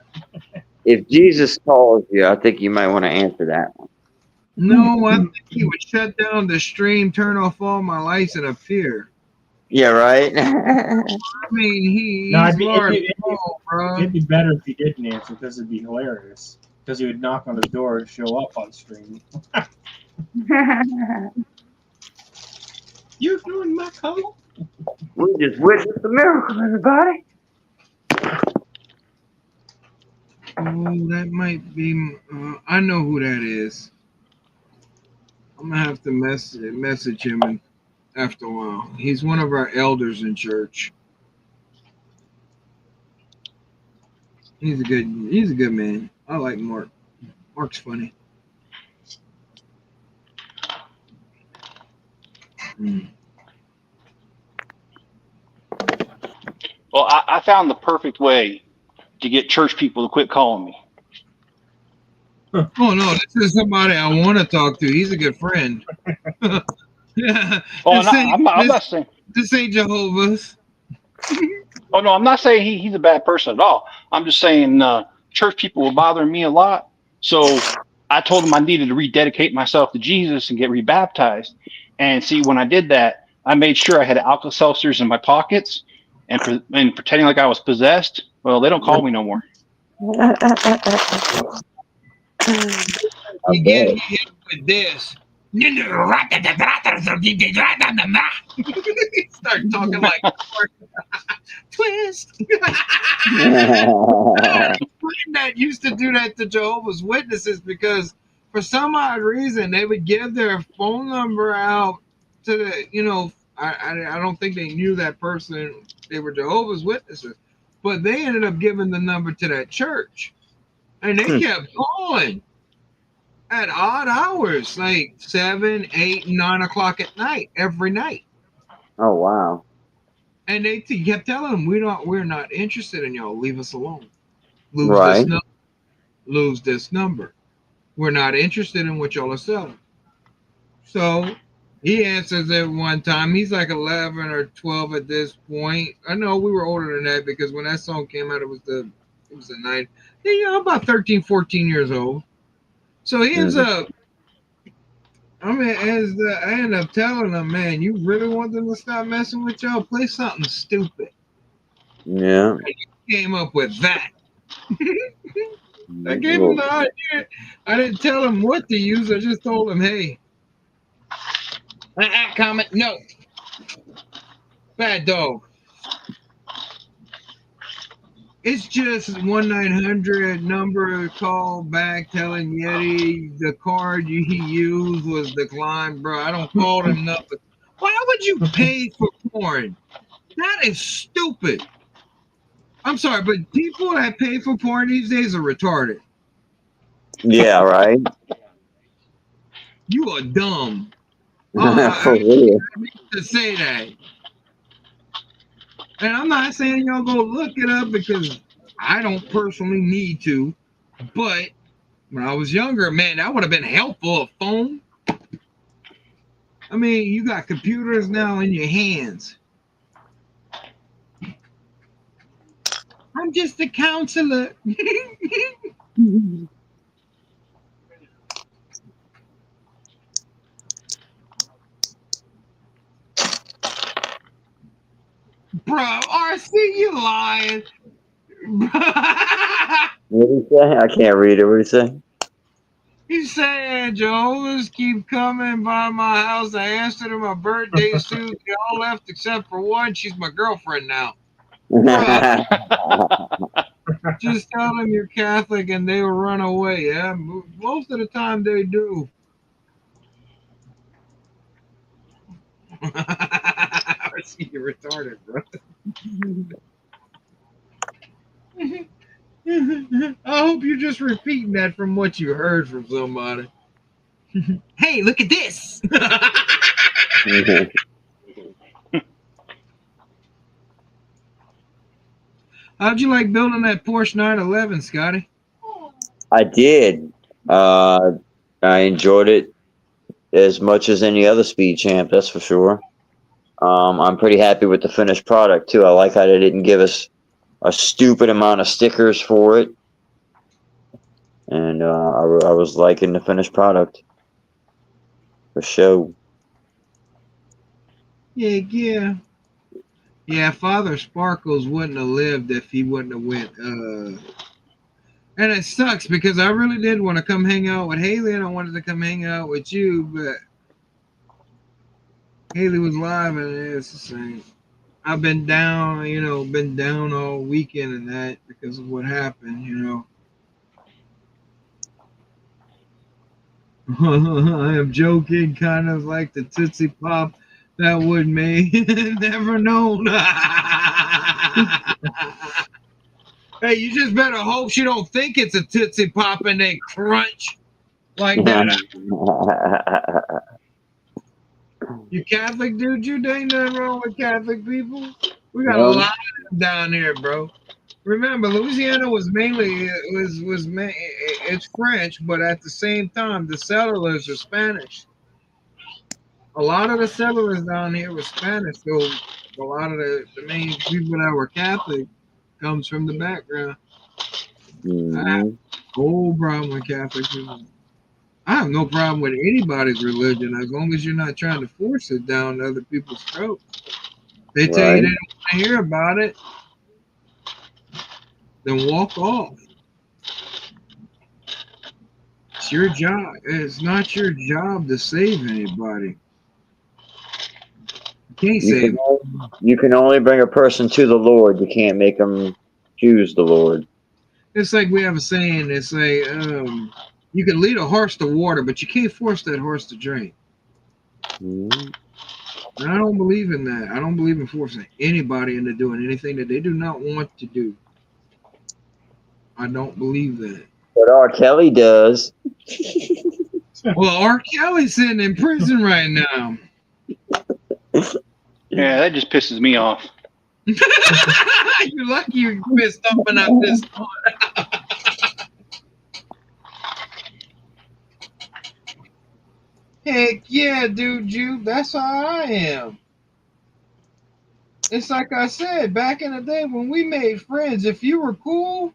If Jesus calls you, I think you might want to answer that one. No, I think he would shut down the stream, turn off all my lights, and appear. Yeah, right. I mean, he's large, bro. It'd be better if he didn't answer because it'd be hilarious. Because he would knock on his door and show up on stream. You ignoring my call? We just witnessed the miracle, everybody. Oh, that might be. I know who that is. I'm gonna have to message him after a while. He's one of our elders in church. He's a good man. I like Mark. Mark's funny. Mm. Well, I found the perfect way to get church people to quit calling me. Oh no, this is somebody I want to talk to. He's a good friend. Yeah, Oh, and I'm not saying. this ain't Jehovah's. Oh no, I'm not saying he's a bad person at all. I'm just saying church people were bothering me a lot. So I told him I needed to rededicate myself to Jesus and get rebaptized. And see, when I did that, I made sure I had Alka Seltzers in my pockets and pretending like I was possessed. Well, they don't call me no more. You get hit with this. Start talking like twist. That used to do that to Jehovah's Witnesses because for some odd reason they would give their phone number out to the, I don't think they knew that person. They were Jehovah's Witnesses, but they ended up giving the number to that church, and they kept calling at odd hours, like 7, 8, 9 o'clock at night, every night. Oh wow! And they kept telling them, we're not interested in y'all. Leave us alone. Lose Right. this number. We're not interested in what y'all are selling. So he answers it one time. He's like 11 or 12 at this point. I know we were older than that because when that song came out, it was the night. About 13, 14 years old. So he ends up. I end up telling him, man, you really want them to stop messing with y'all? Play something stupid. Yeah. And he came up with that. I gave him the idea. I didn't tell him what to use. I just told him, hey, comment, no. Bad dog. It's just 1-900 number call back telling Yeti the card he used was declined, bro. I don't call him nothing. Why would you pay for porn? That is stupid. I'm sorry, but people that pay for porn these days are retarded. Yeah, right. You are dumb. For I real. need to say that. And I'm not saying y'all go look it up because I don't personally need to. But when I was younger, man, that would have been helpful. A phone. I mean, you got computers now in your hands. I'm just a counselor. Bro, RC, you lying. What did he say? I can't read it. What did he say? He's saying Jehovah's keep coming by my house. I asked her to my birthday suit. They all left except for one. She's my girlfriend now. Bruh, just tell them you're Catholic and they will run away. Yeah, most of the time they do. You're retarded, bro. I hope you're just repeating that from what you heard from somebody. Hey, look at this. How'd you like building that Porsche 911, Scotty? I did. I enjoyed it as much as any other speed champ, that's for sure. I'm pretty happy with the finished product too. I like how they didn't give us a stupid amount of stickers for it, and I was liking the finished product for sure. Yeah. Yeah, Father Sparkles wouldn't have lived if he wouldn't have went. And it sucks because I really did want to come hang out with Haley and I wanted to come hang out with you, but Haley was live, and it's the same. I've been down, been down all weekend and that because of what happened. I am joking, kind of like the Tootsie Pop that would may never known. Hey, you just better hope she don't think it's a Tootsie Pop and they crunch like that. You Catholic, dude? You ain't nothing wrong with Catholic people. We got a No. lot of them down here, bro. Remember, Louisiana was mainly it's French, but at the same time, the settlers are Spanish. A lot of the settlers down here were Spanish, so a lot of the main people that were Catholic comes from the background. I have Mhm. no problem with Catholic people. I have no problem with anybody's religion as long as you're not trying to force it down other people's throats. They tell you Right. they don't want to hear about it, then walk off. It's your job. It's not your job to save anybody. You can't You save. can only bring a person to the Lord. You can't make them choose the Lord. It's like we have a saying. It's like you can lead a horse to water, but you can't force that horse to drink. Mhm. And I don't believe in that. I don't believe in forcing anybody into doing anything that they do not want to do. I don't believe that. But R. Kelly does. Well, R. Kelly's sitting in prison right now. Yeah, that just pisses me off. You're lucky you missed up and I missed on. Heck yeah, dude, that's how I am. It's like I said, back in the day when we made friends, if you were cool,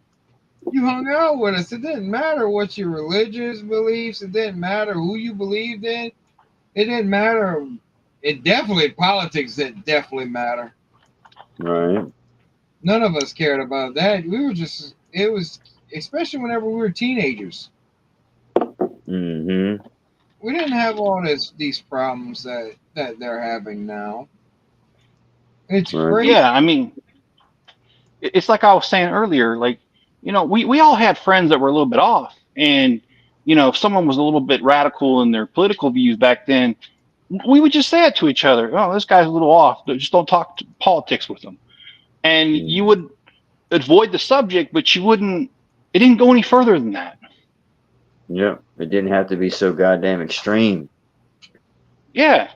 you hung out with us. It didn't matter what your religious beliefs, it didn't matter who you believed in, it didn't matter. It definitely, politics didn't definitely matter. Right. None of us cared about that. We were just, it was, especially whenever we were teenagers. Mm-hmm. We didn't have all these problems that they're having now. It's Right. crazy. Yeah, I mean, it's like I was saying earlier. Like, we all had friends that were a little bit off, and if someone was a little bit radical in their political views back then, we would just say it to each other. Oh, this guy's a little off. Just don't talk politics with him, and you Mm. would avoid the subject, but you wouldn't. It didn't go any further than that. Yep. It didn't have to be so goddamn extreme. Yeah.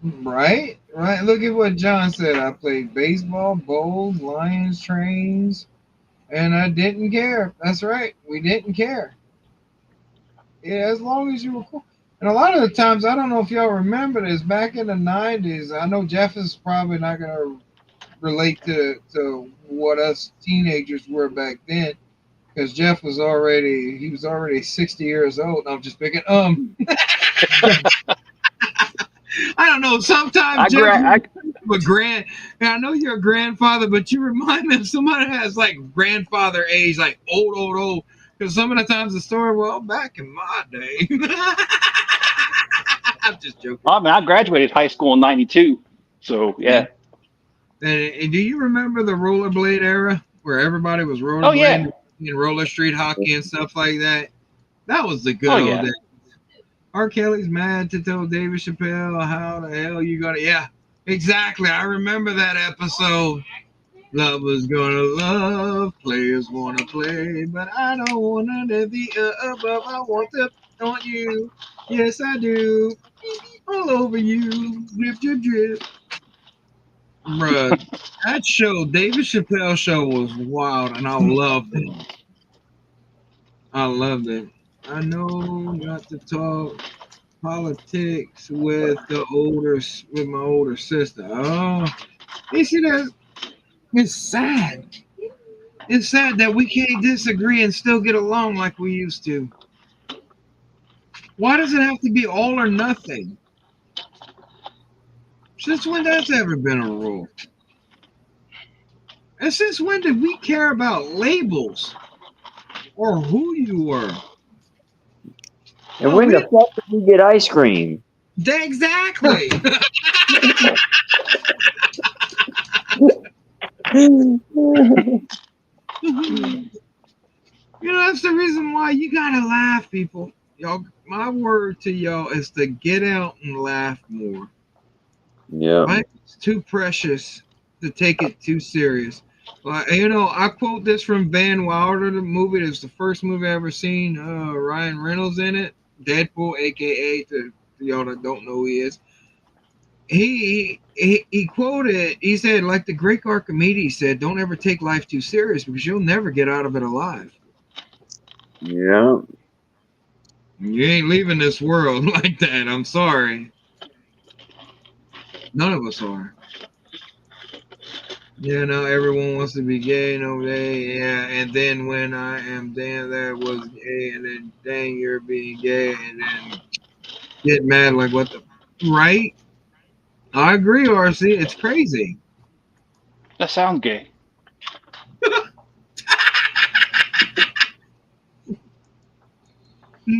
Right? Right. Look at what John said. I played baseball, bowls, lions, trains, and I didn't care. That's right. We didn't care. Yeah, as long as you were cool. And a lot of the times, I don't know if y'all remember this, back in the 90s, I know Jeff is probably not going to relate to what us teenagers were back then because Jeff was already 60 years old. No, I'm just picking. I don't know. Sometimes I Jeff, gra- I a grand. And I know you're a grandfather, but you remind me of somebody that has like grandfather age, like old. Because some of the times the story, well, back in my day, I'm just joking. I mean, I graduated high school in '92, so Yeah. yeah. And do you remember the rollerblade era where everybody was Oh yeah. rollerblading and roller street hockey and stuff like that? That was the good Oh old yeah. days. R. Kelly's mad to tell David Chappelle how the hell you gonna. Yeah, exactly. I remember that episode. Lovers gonna love, players wanna play, but I don't wanna live the above. I want to on you. Yes, I do. All over you. Drip, drip, drip. Bruh, that show, David Chappelle show was wild, and I loved it. I loved it. I know not to talk politics with my older sister. Oh, you see that? It's sad. It's sad that we can't disagree and still get along like we used to. Why does it have to be all or nothing? Since when that's ever been a rule? And since when did we care about labels or who you were? And Oh, when we the fuck did we get ice cream? Exactly. That's the reason why you gotta laugh, people. Y'all, my word to y'all is to get out and laugh more. Yeah. Life is too precious to take it too serious. I quote this from Van Wilder, the movie. It's the first movie I ever seen. Ryan Reynolds in it. Deadpool, aka to y'all that don't know who he is. He quoted. He said, like the great Archimedes said, "Don't ever take life too serious because you'll never get out of it alive. Yeah. You ain't leaving this world like that. I'm sorry. None of us are." Everyone wants to be gay, yeah. And then when I am damn that was gay, and then dang you're being gay, and then get mad like what the right? I agree, RC. It's crazy. That sounds gay.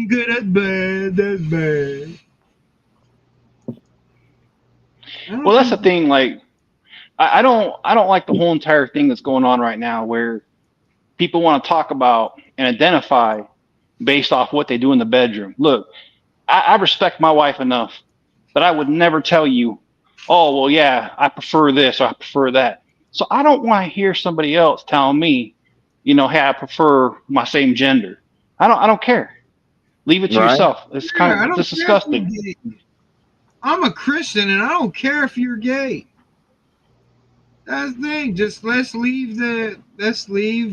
Good, that's bad. That's bad. Well, that's the thing. Like, I don't like the whole entire thing that's going on right now, where people want to talk about and identify based off what they do in the bedroom. Look, I respect my wife enough, but I would never tell you, oh, well, yeah, I prefer this or I prefer that. So I don't want to hear somebody else telling me, hey, I prefer my same gender. I don't care. Leave it to Right. yourself. It's kind I of don't just care if disgusting. you're gay. I'm a Christian, and I don't care if you're gay. That's the thing. Just let's leave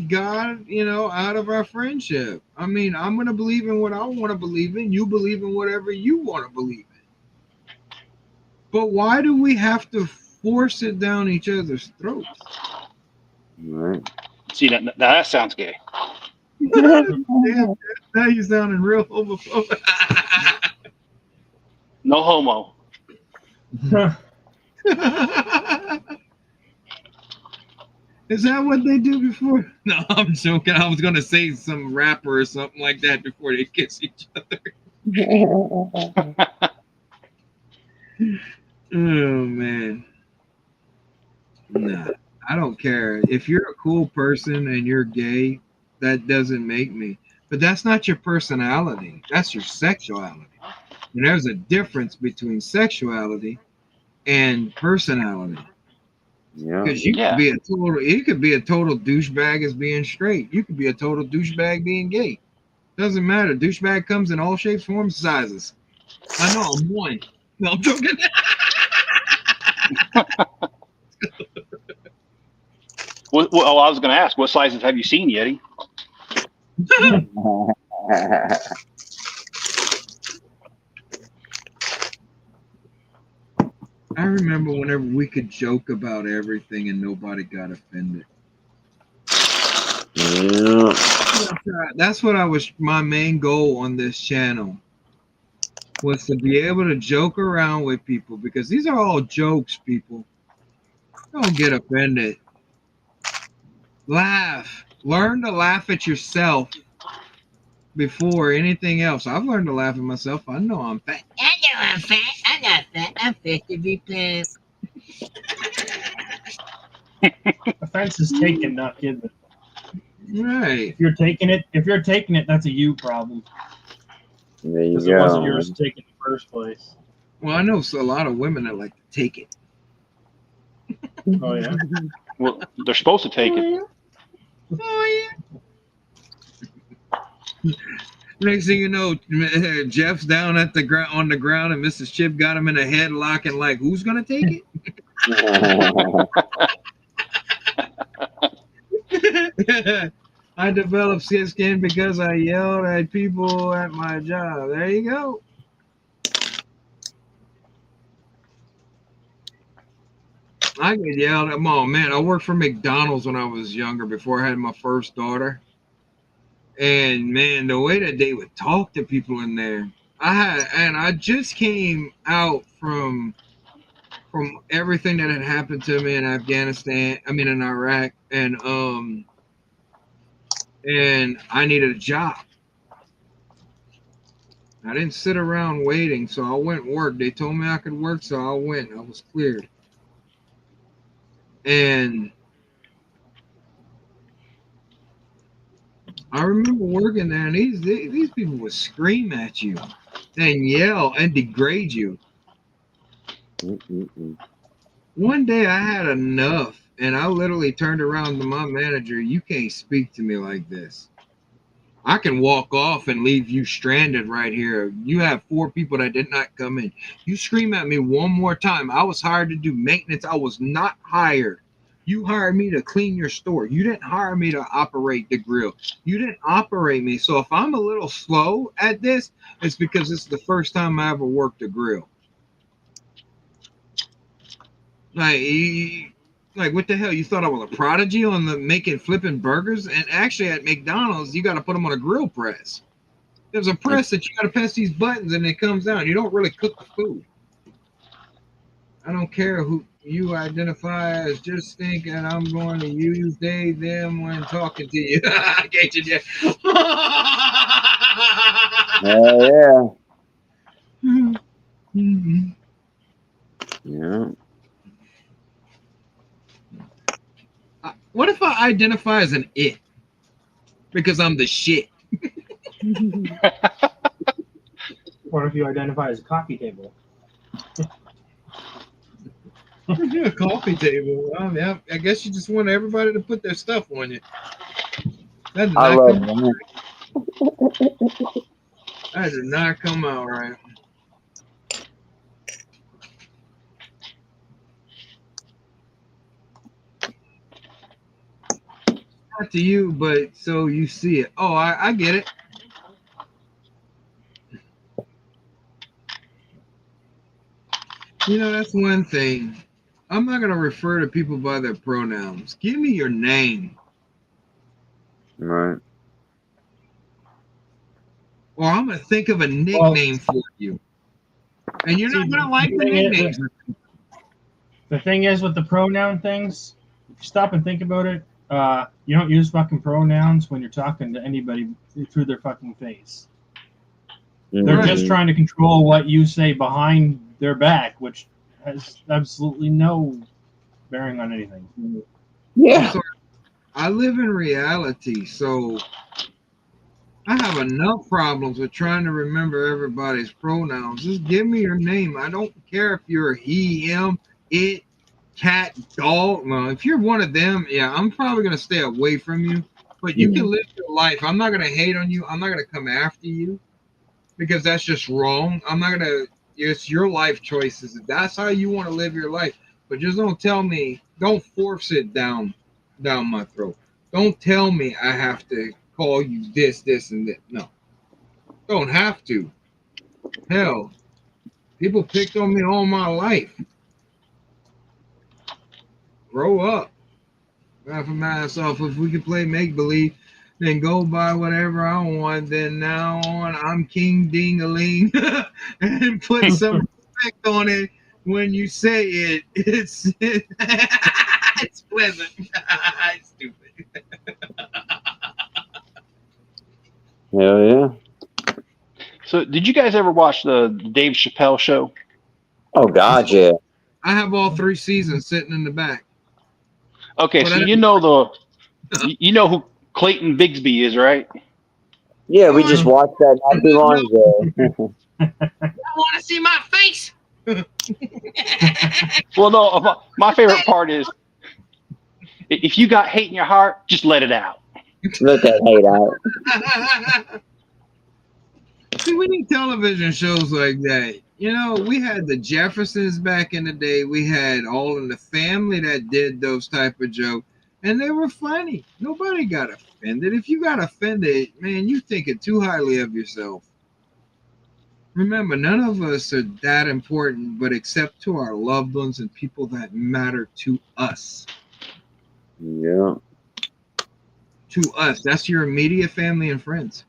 God, out of our friendship. I mean, I'm gonna believe in what I want to believe in. You believe in whatever you want to believe in. But why do we have to force it down each other's throats? Right. See, that sounds gay. Damn, now you sounding real homophobic. No homo. Is that what they do before? No, I'm joking. I was gonna say some rapper or something like that before they kiss each other. Oh man. Nah, I don't care. If you're a cool person and you're gay, that doesn't make me. But that's not your personality. That's your sexuality. And there's a difference between sexuality and personality. Yeah. Because Yeah. you could be a total douchebag as being straight. You could be a total douchebag being gay. Doesn't matter. Douchebag comes in all shapes, forms, sizes. I know I'm one. No, I'm joking. Well, I was going to ask, what sizes have you seen, Yeti? I remember whenever we could joke about everything and nobody got offended. Yeah. That's what my main goal on this channel was to be able to joke around with people because these are all jokes, people. Don't get offended. Laugh. Learn to laugh at yourself before anything else. I've learned to laugh at myself. I know I'm fat. I know I'm fat. I'm not fat. I'm fit to be fat. Offense is taken, not given. Right. If you're taking it, that's a you problem There you because it wasn't go. yours to take in the first place. Well, I know a lot of women that like to take it. Oh yeah. Well, they're supposed to take it. Oh yeah. Next thing you know, Jeff's down at the ground on the ground, and Mrs. Chip got him in a headlock, and like, who's gonna take it? I developed skin because I yelled at people at my job. There you go. I get yelled at. Oh man, I worked for McDonald's when I was younger before I had my first daughter. And man, the way that they would talk to people in there, I just came out from everything that had happened to me in Afghanistan. I mean in Iraq, and I needed a job. I didn't sit around waiting, so I went work. They told me I could work, so I went. I was cleared. And I remember working there, and these people would scream at you and yell and degrade you. Mm-mm-mm. One day I had enough, and I literally turned around to my manager. You can't speak to me like this. I can walk off and leave you stranded right here. You have 4 people that did not come in. You scream at me one more time. I was hired to do maintenance. I was not hired. You hired me to clean your store. You didn't hire me to operate the grill. You didn't operate me. So if I'm a little slow at this, it's because it's the first time I ever worked a grill. Like, like what the hell? You thought I was a prodigy on the making flipping burgers? And actually, at McDonald's, you got to put them on a grill press. There's a press that you got to press these buttons and it comes out. You don't really cook the food. I don't care who you identify as. Just thinking I'm going to use they them when talking to you. I get you. Yeah. Oh Mhm. yeah. What if I identify as an it because I'm the shit? Or if you identify as a coffee table. A coffee table. Yeah, I guess you just want everybody to put their stuff on you. That did I not love come. them. That did not come out right. Not to you, but so you see it. Oh, I get it. You know, that's one thing. I'm not going to refer to people by their pronouns. Give me your name, Right. or I'm going to think of a Well, nickname for you. And you're see, not going to like the nicknames. the thing is with the pronoun things, if you stop and think about it, you don't use fucking pronouns when you're talking to anybody through their fucking face. They're Right. just trying to control what you say behind their back, which has absolutely no bearing on anything. Yeah. So I live in reality, so I have enough problems with trying to remember everybody's pronouns. Just give me your name. I don't care if you're he, him, it, cat, dog. Well, if you're one of them, yeah, I'm probably gonna stay away from you. But you can live your life. I'm not gonna hate on you. I'm not gonna come after you because that's just wrong. I'm not gonna. It's your life choices. If that's how you want to live your life, but just don't tell me. Don't force it down my throat. Don't tell me I have to call you this, and that. No, don't have to. Hell, people picked on me all my life. Grow up. Laugh my ass off. If we could play make believe, then go by whatever I want. Then now on, I'm King Ding-a-ling, and put some respect on it. When you say it, it's pleasant. It's stupid. Hell yeah. So, did you guys ever watch the Dave Chappelle show? Oh God, yeah. I have all 3 seasons sitting in the back. Okay, But so I, you know who Clayton Bigsby is, right? Yeah, we just watched that not too long ago. I want to see my face. Well, no, my favorite part is if you got hate in your heart, just let it out. Let that hate out. See, we need television shows like that. You know, we had the Jeffersons back in the day. We had All in the Family that did those type of jokes, and they were funny. Nobody got offended. If you got offended, man, you thinking too highly of yourself. Remember, none of us are that important, but except to our loved ones and people that matter to us. Yeah. To us, that's your immediate family and friends.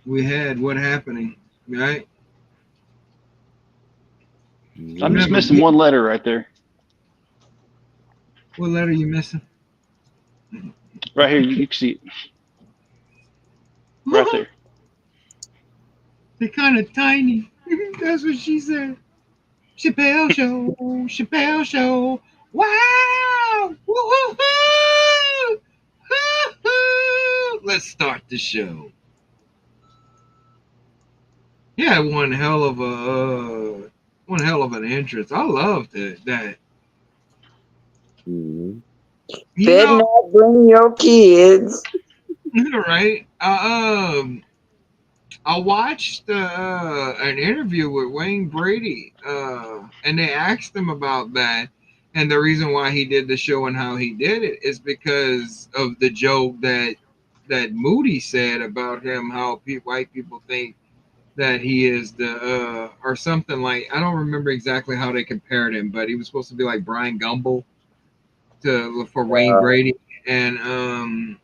We had what happening, right? I'm just Remember, missing one letter right there. what letter you missing? Right here, you can see it. Right there. They're kind of tiny. That's what she said. Chappelle Show. Chappelle Show. Wow. Woo-hoo-hoo! Hoo-hoo! Let's start the show. Yeah, one hell of an entrance. I loved it. That Mhm. you Better know, not bring your kids. right? I watched an interview with Wayne Brady, and they asked him about that. And the reason why he did the show and how he did it is because of the joke that Moody said about him, how white people think that he is or something like, I don't remember exactly how they compared him, but he was supposed to be like Brian Gumble for Wayne Brady, and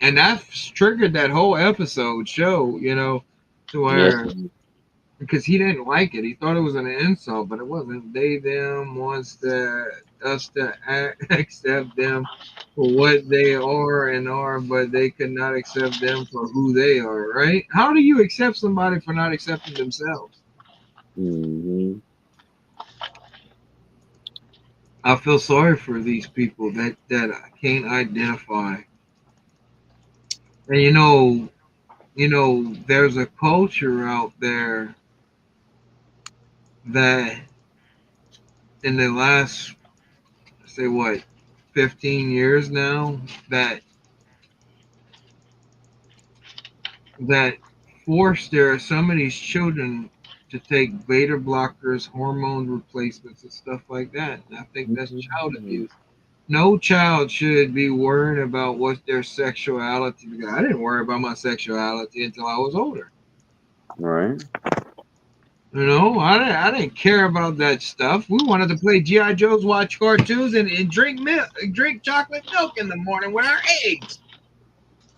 that triggered that whole episode show, to Yes. where, because he didn't like it. He thought it was an insult, but it wasn't. They them wants us to accept them for what they are, but they could not accept them for who they are. Right? How do you accept somebody for not accepting themselves? Mm-hmm. I feel sorry for these people that I can't identify. And there's a culture out there that in the last, say what, 15 years now, that forced some of these children to take beta blockers, hormone replacements, and stuff like that. And I think that's child abuse. No child should be worrying about what their sexuality. I didn't worry about my sexuality until I was older. Right. I didn't care about that stuff. We wanted to play GI Joes, watch cartoons, and drink milk, drink chocolate milk in the morning with our eggs,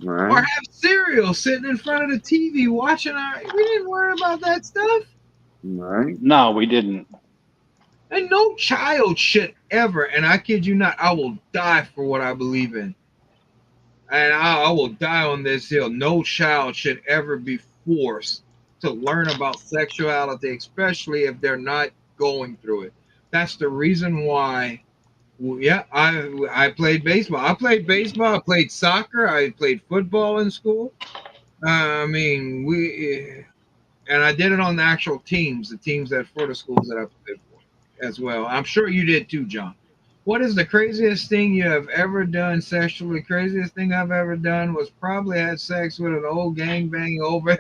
or Right. have cereal sitting in front of the TV watching We didn't worry about that stuff. Right. No, we didn't. And no child should ever, and I kid you not, I will die for what I believe in. And I will die on this hill. No child should ever be forced to learn about sexuality, especially if they're not going through it. That's the reason why. Yeah, I played baseball. I played baseball. I played soccer. I played football in school. I mean, and I did it on the actual teams, the teams that for the schools that I played for as well. I'm sure you did too, John. What is the craziest thing you have ever done sexually? Craziest thing I've ever done was probably had sex with an old gangbang over.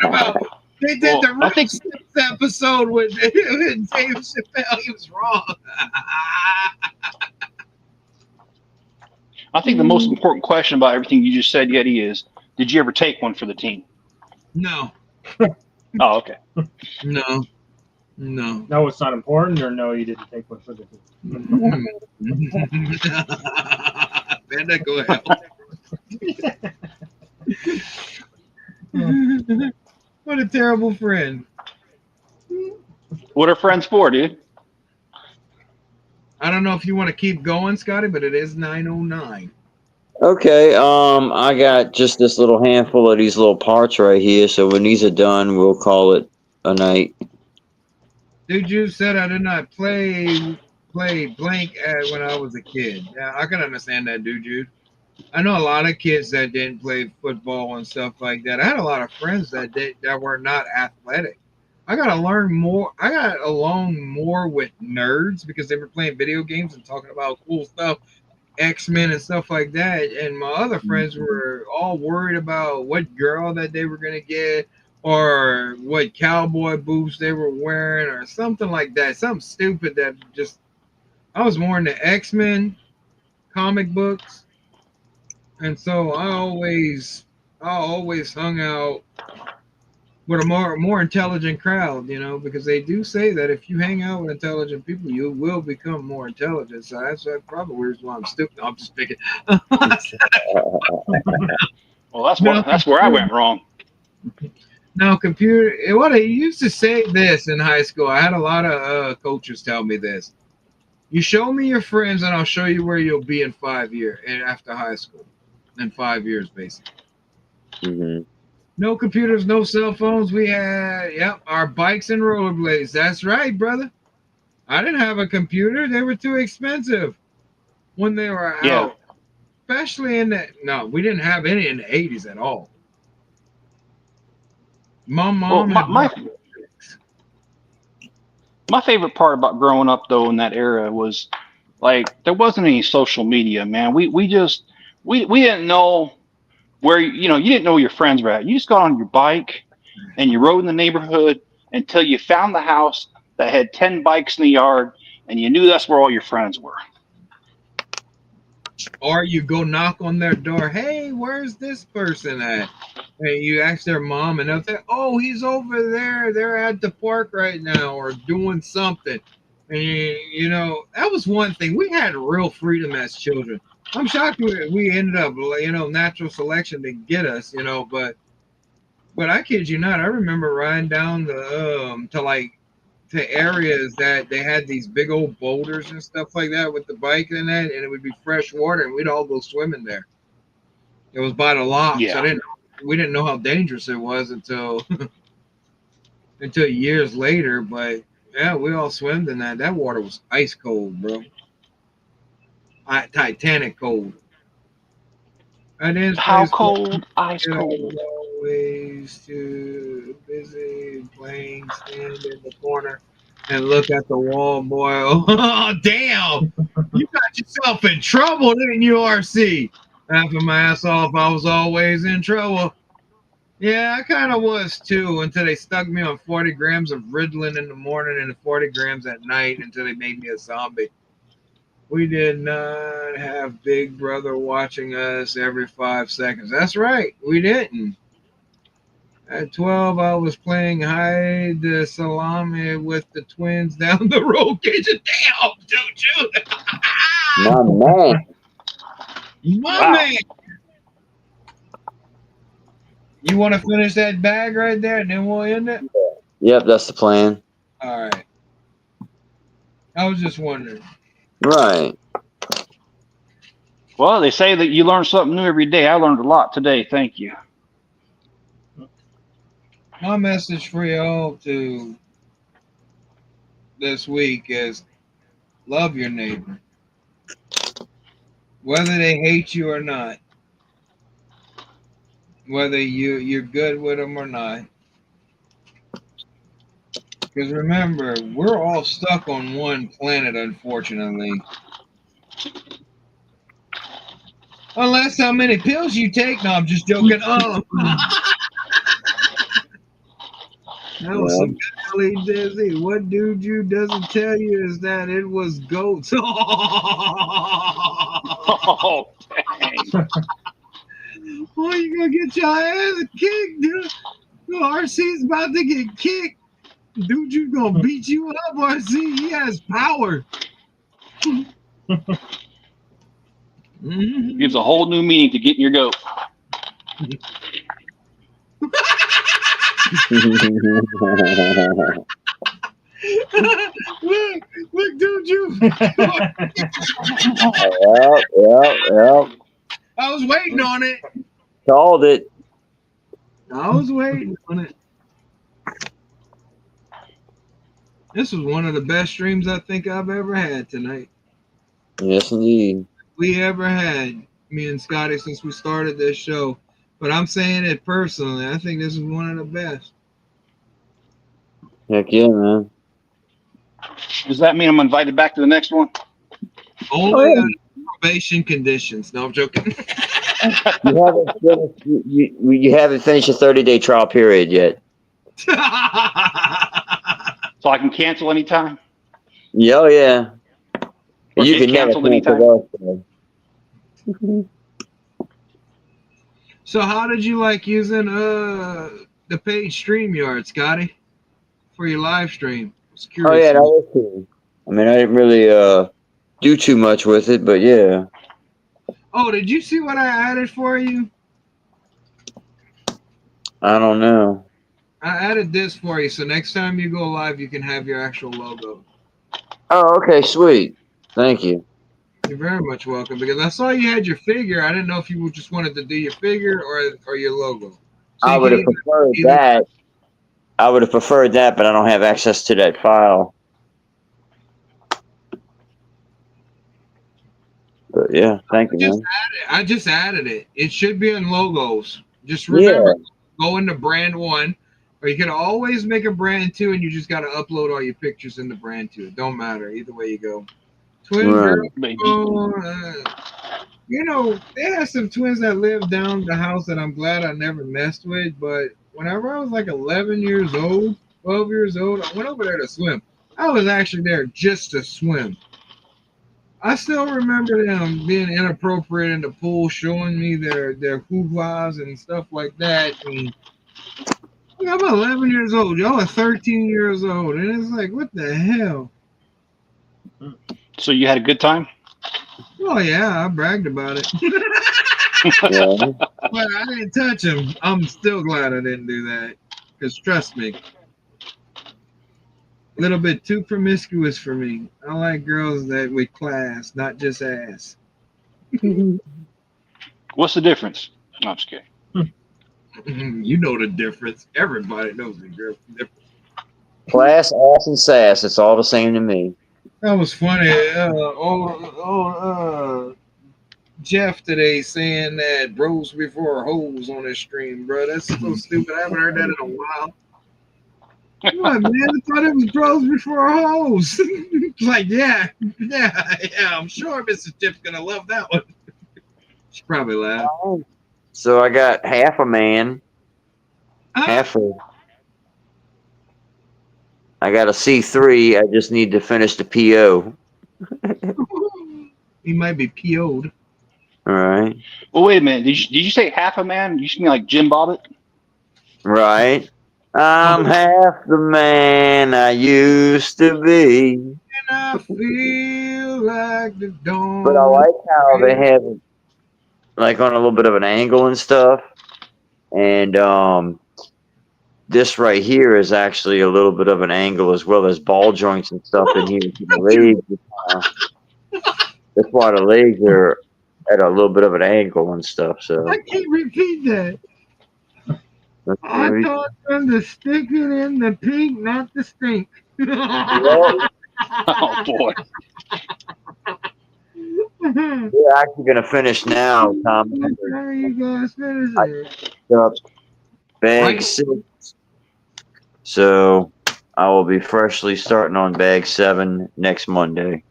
About, they did the I think Real episode with Dave Chappelle. He was wrong. I think the most important question about everything you just said, Yeti, is did you ever take one for the team? No, Oh, okay. no. No, it's not important, or no, you didn't take one for the team. Panda, go ahead. What a terrible friend. What are friends for, dude? I don't know if you want to keep going, Scotty, but it is 9:09. Okay. I got just this little handful of these little parts right here. So when these are done, we'll call it a night. Dude, you said I did not play blank when I was a kid. Yeah, I can understand that, dude. I know a lot of kids that didn't play football and stuff like that. I had a lot of friends that were not athletic. I got to learn more. I got along more with nerds because they were playing video games and talking about cool stuff, X-Men and stuff like that. And my other friends were all worried about what girl that they were going to get or what cowboy boots they were wearing or something like that. Something stupid that just, I was more into X-Men comic books. And so I always hung out with a more intelligent crowd, because they do say that if you hang out with intelligent people, you will become more intelligent. So that's probably why I'm stupid. No, I'm just picking. Well, that's where I went wrong. Now, computer. What I used to say this in high school. I had a lot of coaches tell me this. You show me your friends, and I'll show you where you'll be in 5 years and after high school. in 5 years, basically. Mm-hmm. No computers, no cell phones. We had, yep, our bikes and rollerblades. That's right, brother. I didn't have a computer. They were too expensive when they were Yeah. out. Especially in the, no, we didn't have any in the 80s at all. My Well, mom my, had my bought my favorite part about growing up though in that era was like there wasn't any social media, man. We just we didn't know where you didn't know where your friends were at. You just got on your bike and you rode in the neighborhood until you found the house that had 10 bikes in the yard and you knew that's where all your friends were. or you go knock on their door. Hey, where's this person at? And you ask their mom, and they'll say, "Oh, he's over there. They're at the park right now, or doing something." And you know that was one thing. We had real freedom as children. I'm shocked we ended up, natural selection to get us, but I kid you not. I remember riding down the to areas that they had these big old boulders and stuff like that with the bike and that, and it would be fresh water, and we'd all go swimming there. It was by the locks. Yeah. We didn't know how dangerous it was until until years later. But yeah, we all swam in that. That water was ice cold, bro. Titanic cold. And then this How place called, cold? Ice I cold. was always too busy playing, stand in the corner and look at the wall, boy. Oh, damn! You got yourself in trouble, didn't you, RC? Laughing my ass off, I was always in trouble. Yeah, I kind of was too until they stuck me on 40 grams of Ritalin in the morning and 40 grams at night until they made me a zombie. We did not have Big Brother watching us every 5 seconds. That's right, we didn't. At 12, I was playing hide the salami with the twins down the road. Kitchen. Damn, dude. My man. My Wow. man. You want to finish that bag right there and then we'll end it? Yep, that's the plan. All right. I was just wondering. Right. Well, they say that you learn something new every day. I learned a lot today. Thank you. My message for y'all to this week is love your neighbor, whether they hate you or not, whether you're good with them or not. Because remember, we're all stuck on one planet, unfortunately. Unless how many pills you take. No, I'm just joking. Oh, that was Yeah. some golly dizzy. What dude you doesn't tell you is that it was goats. Oh, dang. Oh, you gonna get your ass kicked, dude. RC's about to get kicked. Dude, you gonna beat you up, RC. He has power. Mhm. Gives a whole new meaning to getting your goat. look, dude, you. Yep. I was waiting on it. Called it. I was waiting on it. This was one of the best streams I think I've ever had tonight. Yes, indeed. We ever had, me and Scotty, since we started this show. But I'm saying it personally. I think this is one of the best. Heck yeah, man. Does that mean I'm invited back to the next one? Only yeah. under probation conditions. No, I'm joking. You haven't finished your 30-day trial period yet. So I can cancel anytime? Yeah, oh, yeah. Or You get can never canceled anytime? cancel us. So how did you like using the page StreamYard, Scotty, for your live stream? I was Oh curious. yeah, that was cool. I mean, I didn't really do too much with it, but yeah. Oh, did you see what I added for you? I don't know. I added this for you, so next time you go live, you can have your actual logo. Oh, okay, sweet. Thank you. You're very much welcome because I saw you had your figure. I didn't know if you just wanted to do your figure or your logo. So I you would can have preferred that. I would have preferred that, but I don't have access to that file. But yeah, thank you, man. I just added it. It should be in logos. Just Yeah. remember, go into brand 1, or you can always make a brand 2, and you just got to upload all your pictures in the brand 2. It don't matter either way you go. Twin Right. girl. You know, they have some twins that live down the house that I'm glad I never messed with. But whenever I was like 11 years old, 12 years old, I went over there to swim. I was actually there just to swim. I still remember them being inappropriate in the pool, showing me their hoo-ha's and stuff like that. And I'm 11 years old. Y'all are 13 years old, and it's like, what the hell? So you had a good time? Oh yeah, I bragged about it. Yeah. But I didn't touch him. I'm still glad I didn't do that. Because trust me, a little bit too promiscuous for me. I like girls that with class, not just ass. What's the difference? No, I'm just kidding. You know the difference. Everybody knows the difference. Class, ass, and sass. It's all the same to me. That was funny. Jeff today saying that bros before hoes on his stream, bro. That's so stupid. I haven't heard that in a while. What, man? I thought it was bros before hoes. Like, yeah. I'm sure Mrs. Jeff's gonna love that one. She probably laughed. So I got half a man, Huh? half a. I got a C3. I just need to finish the PO. He might be PO'd. All right. Well, wait a minute. Did you say half a man? You mean like Jim Bobbitt? Right. I'm half the man I used to be. And I feel like the dawn. But I like how they have it like on a little bit of an angle and stuff. And this right here is actually a little bit of an angle as well as ball joints and stuff in here. The legs, that's why the legs are at a little bit of an angle and stuff. So I can't repeat that. I taught them to stick it in the pink, not the stink. Oh boy. We're actually gonna finish now, Tom. How you guys finish it? Bag 6. So I will be freshly starting on bag 7 next Monday.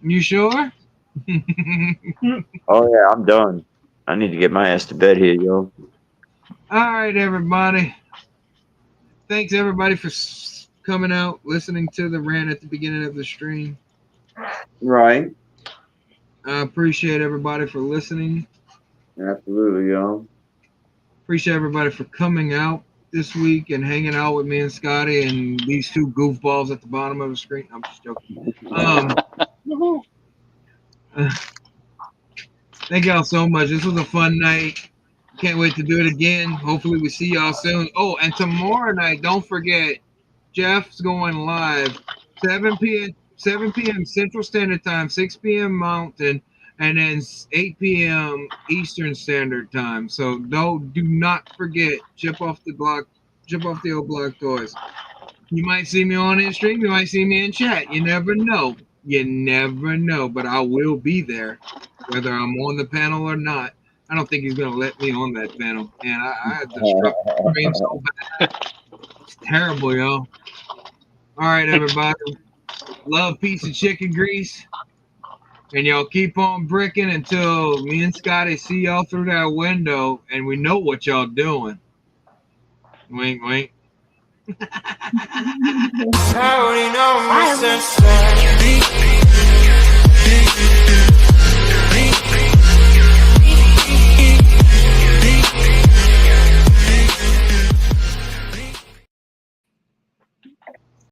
You sure? Oh yeah, I'm done. I need to get my ass to bed here, yo. All right, everybody. Thanks, everybody, for coming out, listening to the rant at the beginning of the stream. Right. I appreciate everybody for listening. Absolutely, yo. Appreciate everybody for coming out this week and hanging out with me and Scotty and these two goofballs at the bottom of the screen. I'm just joking. Thank y'all so much. This was a fun night. Can't wait to do it again. Hopefully we see y'all soon. Oh, and tomorrow night, don't forget, Jeff's going live 7 p.m. Central Standard Time, 6 p.m. Mountain, and then 8 p.m. Eastern Standard Time. So do not forget, chip off the old block toys. You might see me on his stream. You might see me in chat. You never know. You never know. But I will be there, whether I'm on the panel or not. I don't think he's going to let me on that panel. And I had to disrupt the stream so bad. It's terrible, yo. All right, everybody. Love, peace, and chicken grease. And y'all keep on bricking until me and Scotty see y'all through that window and we know what y'all doing. Wink, wink. I already know, Mr.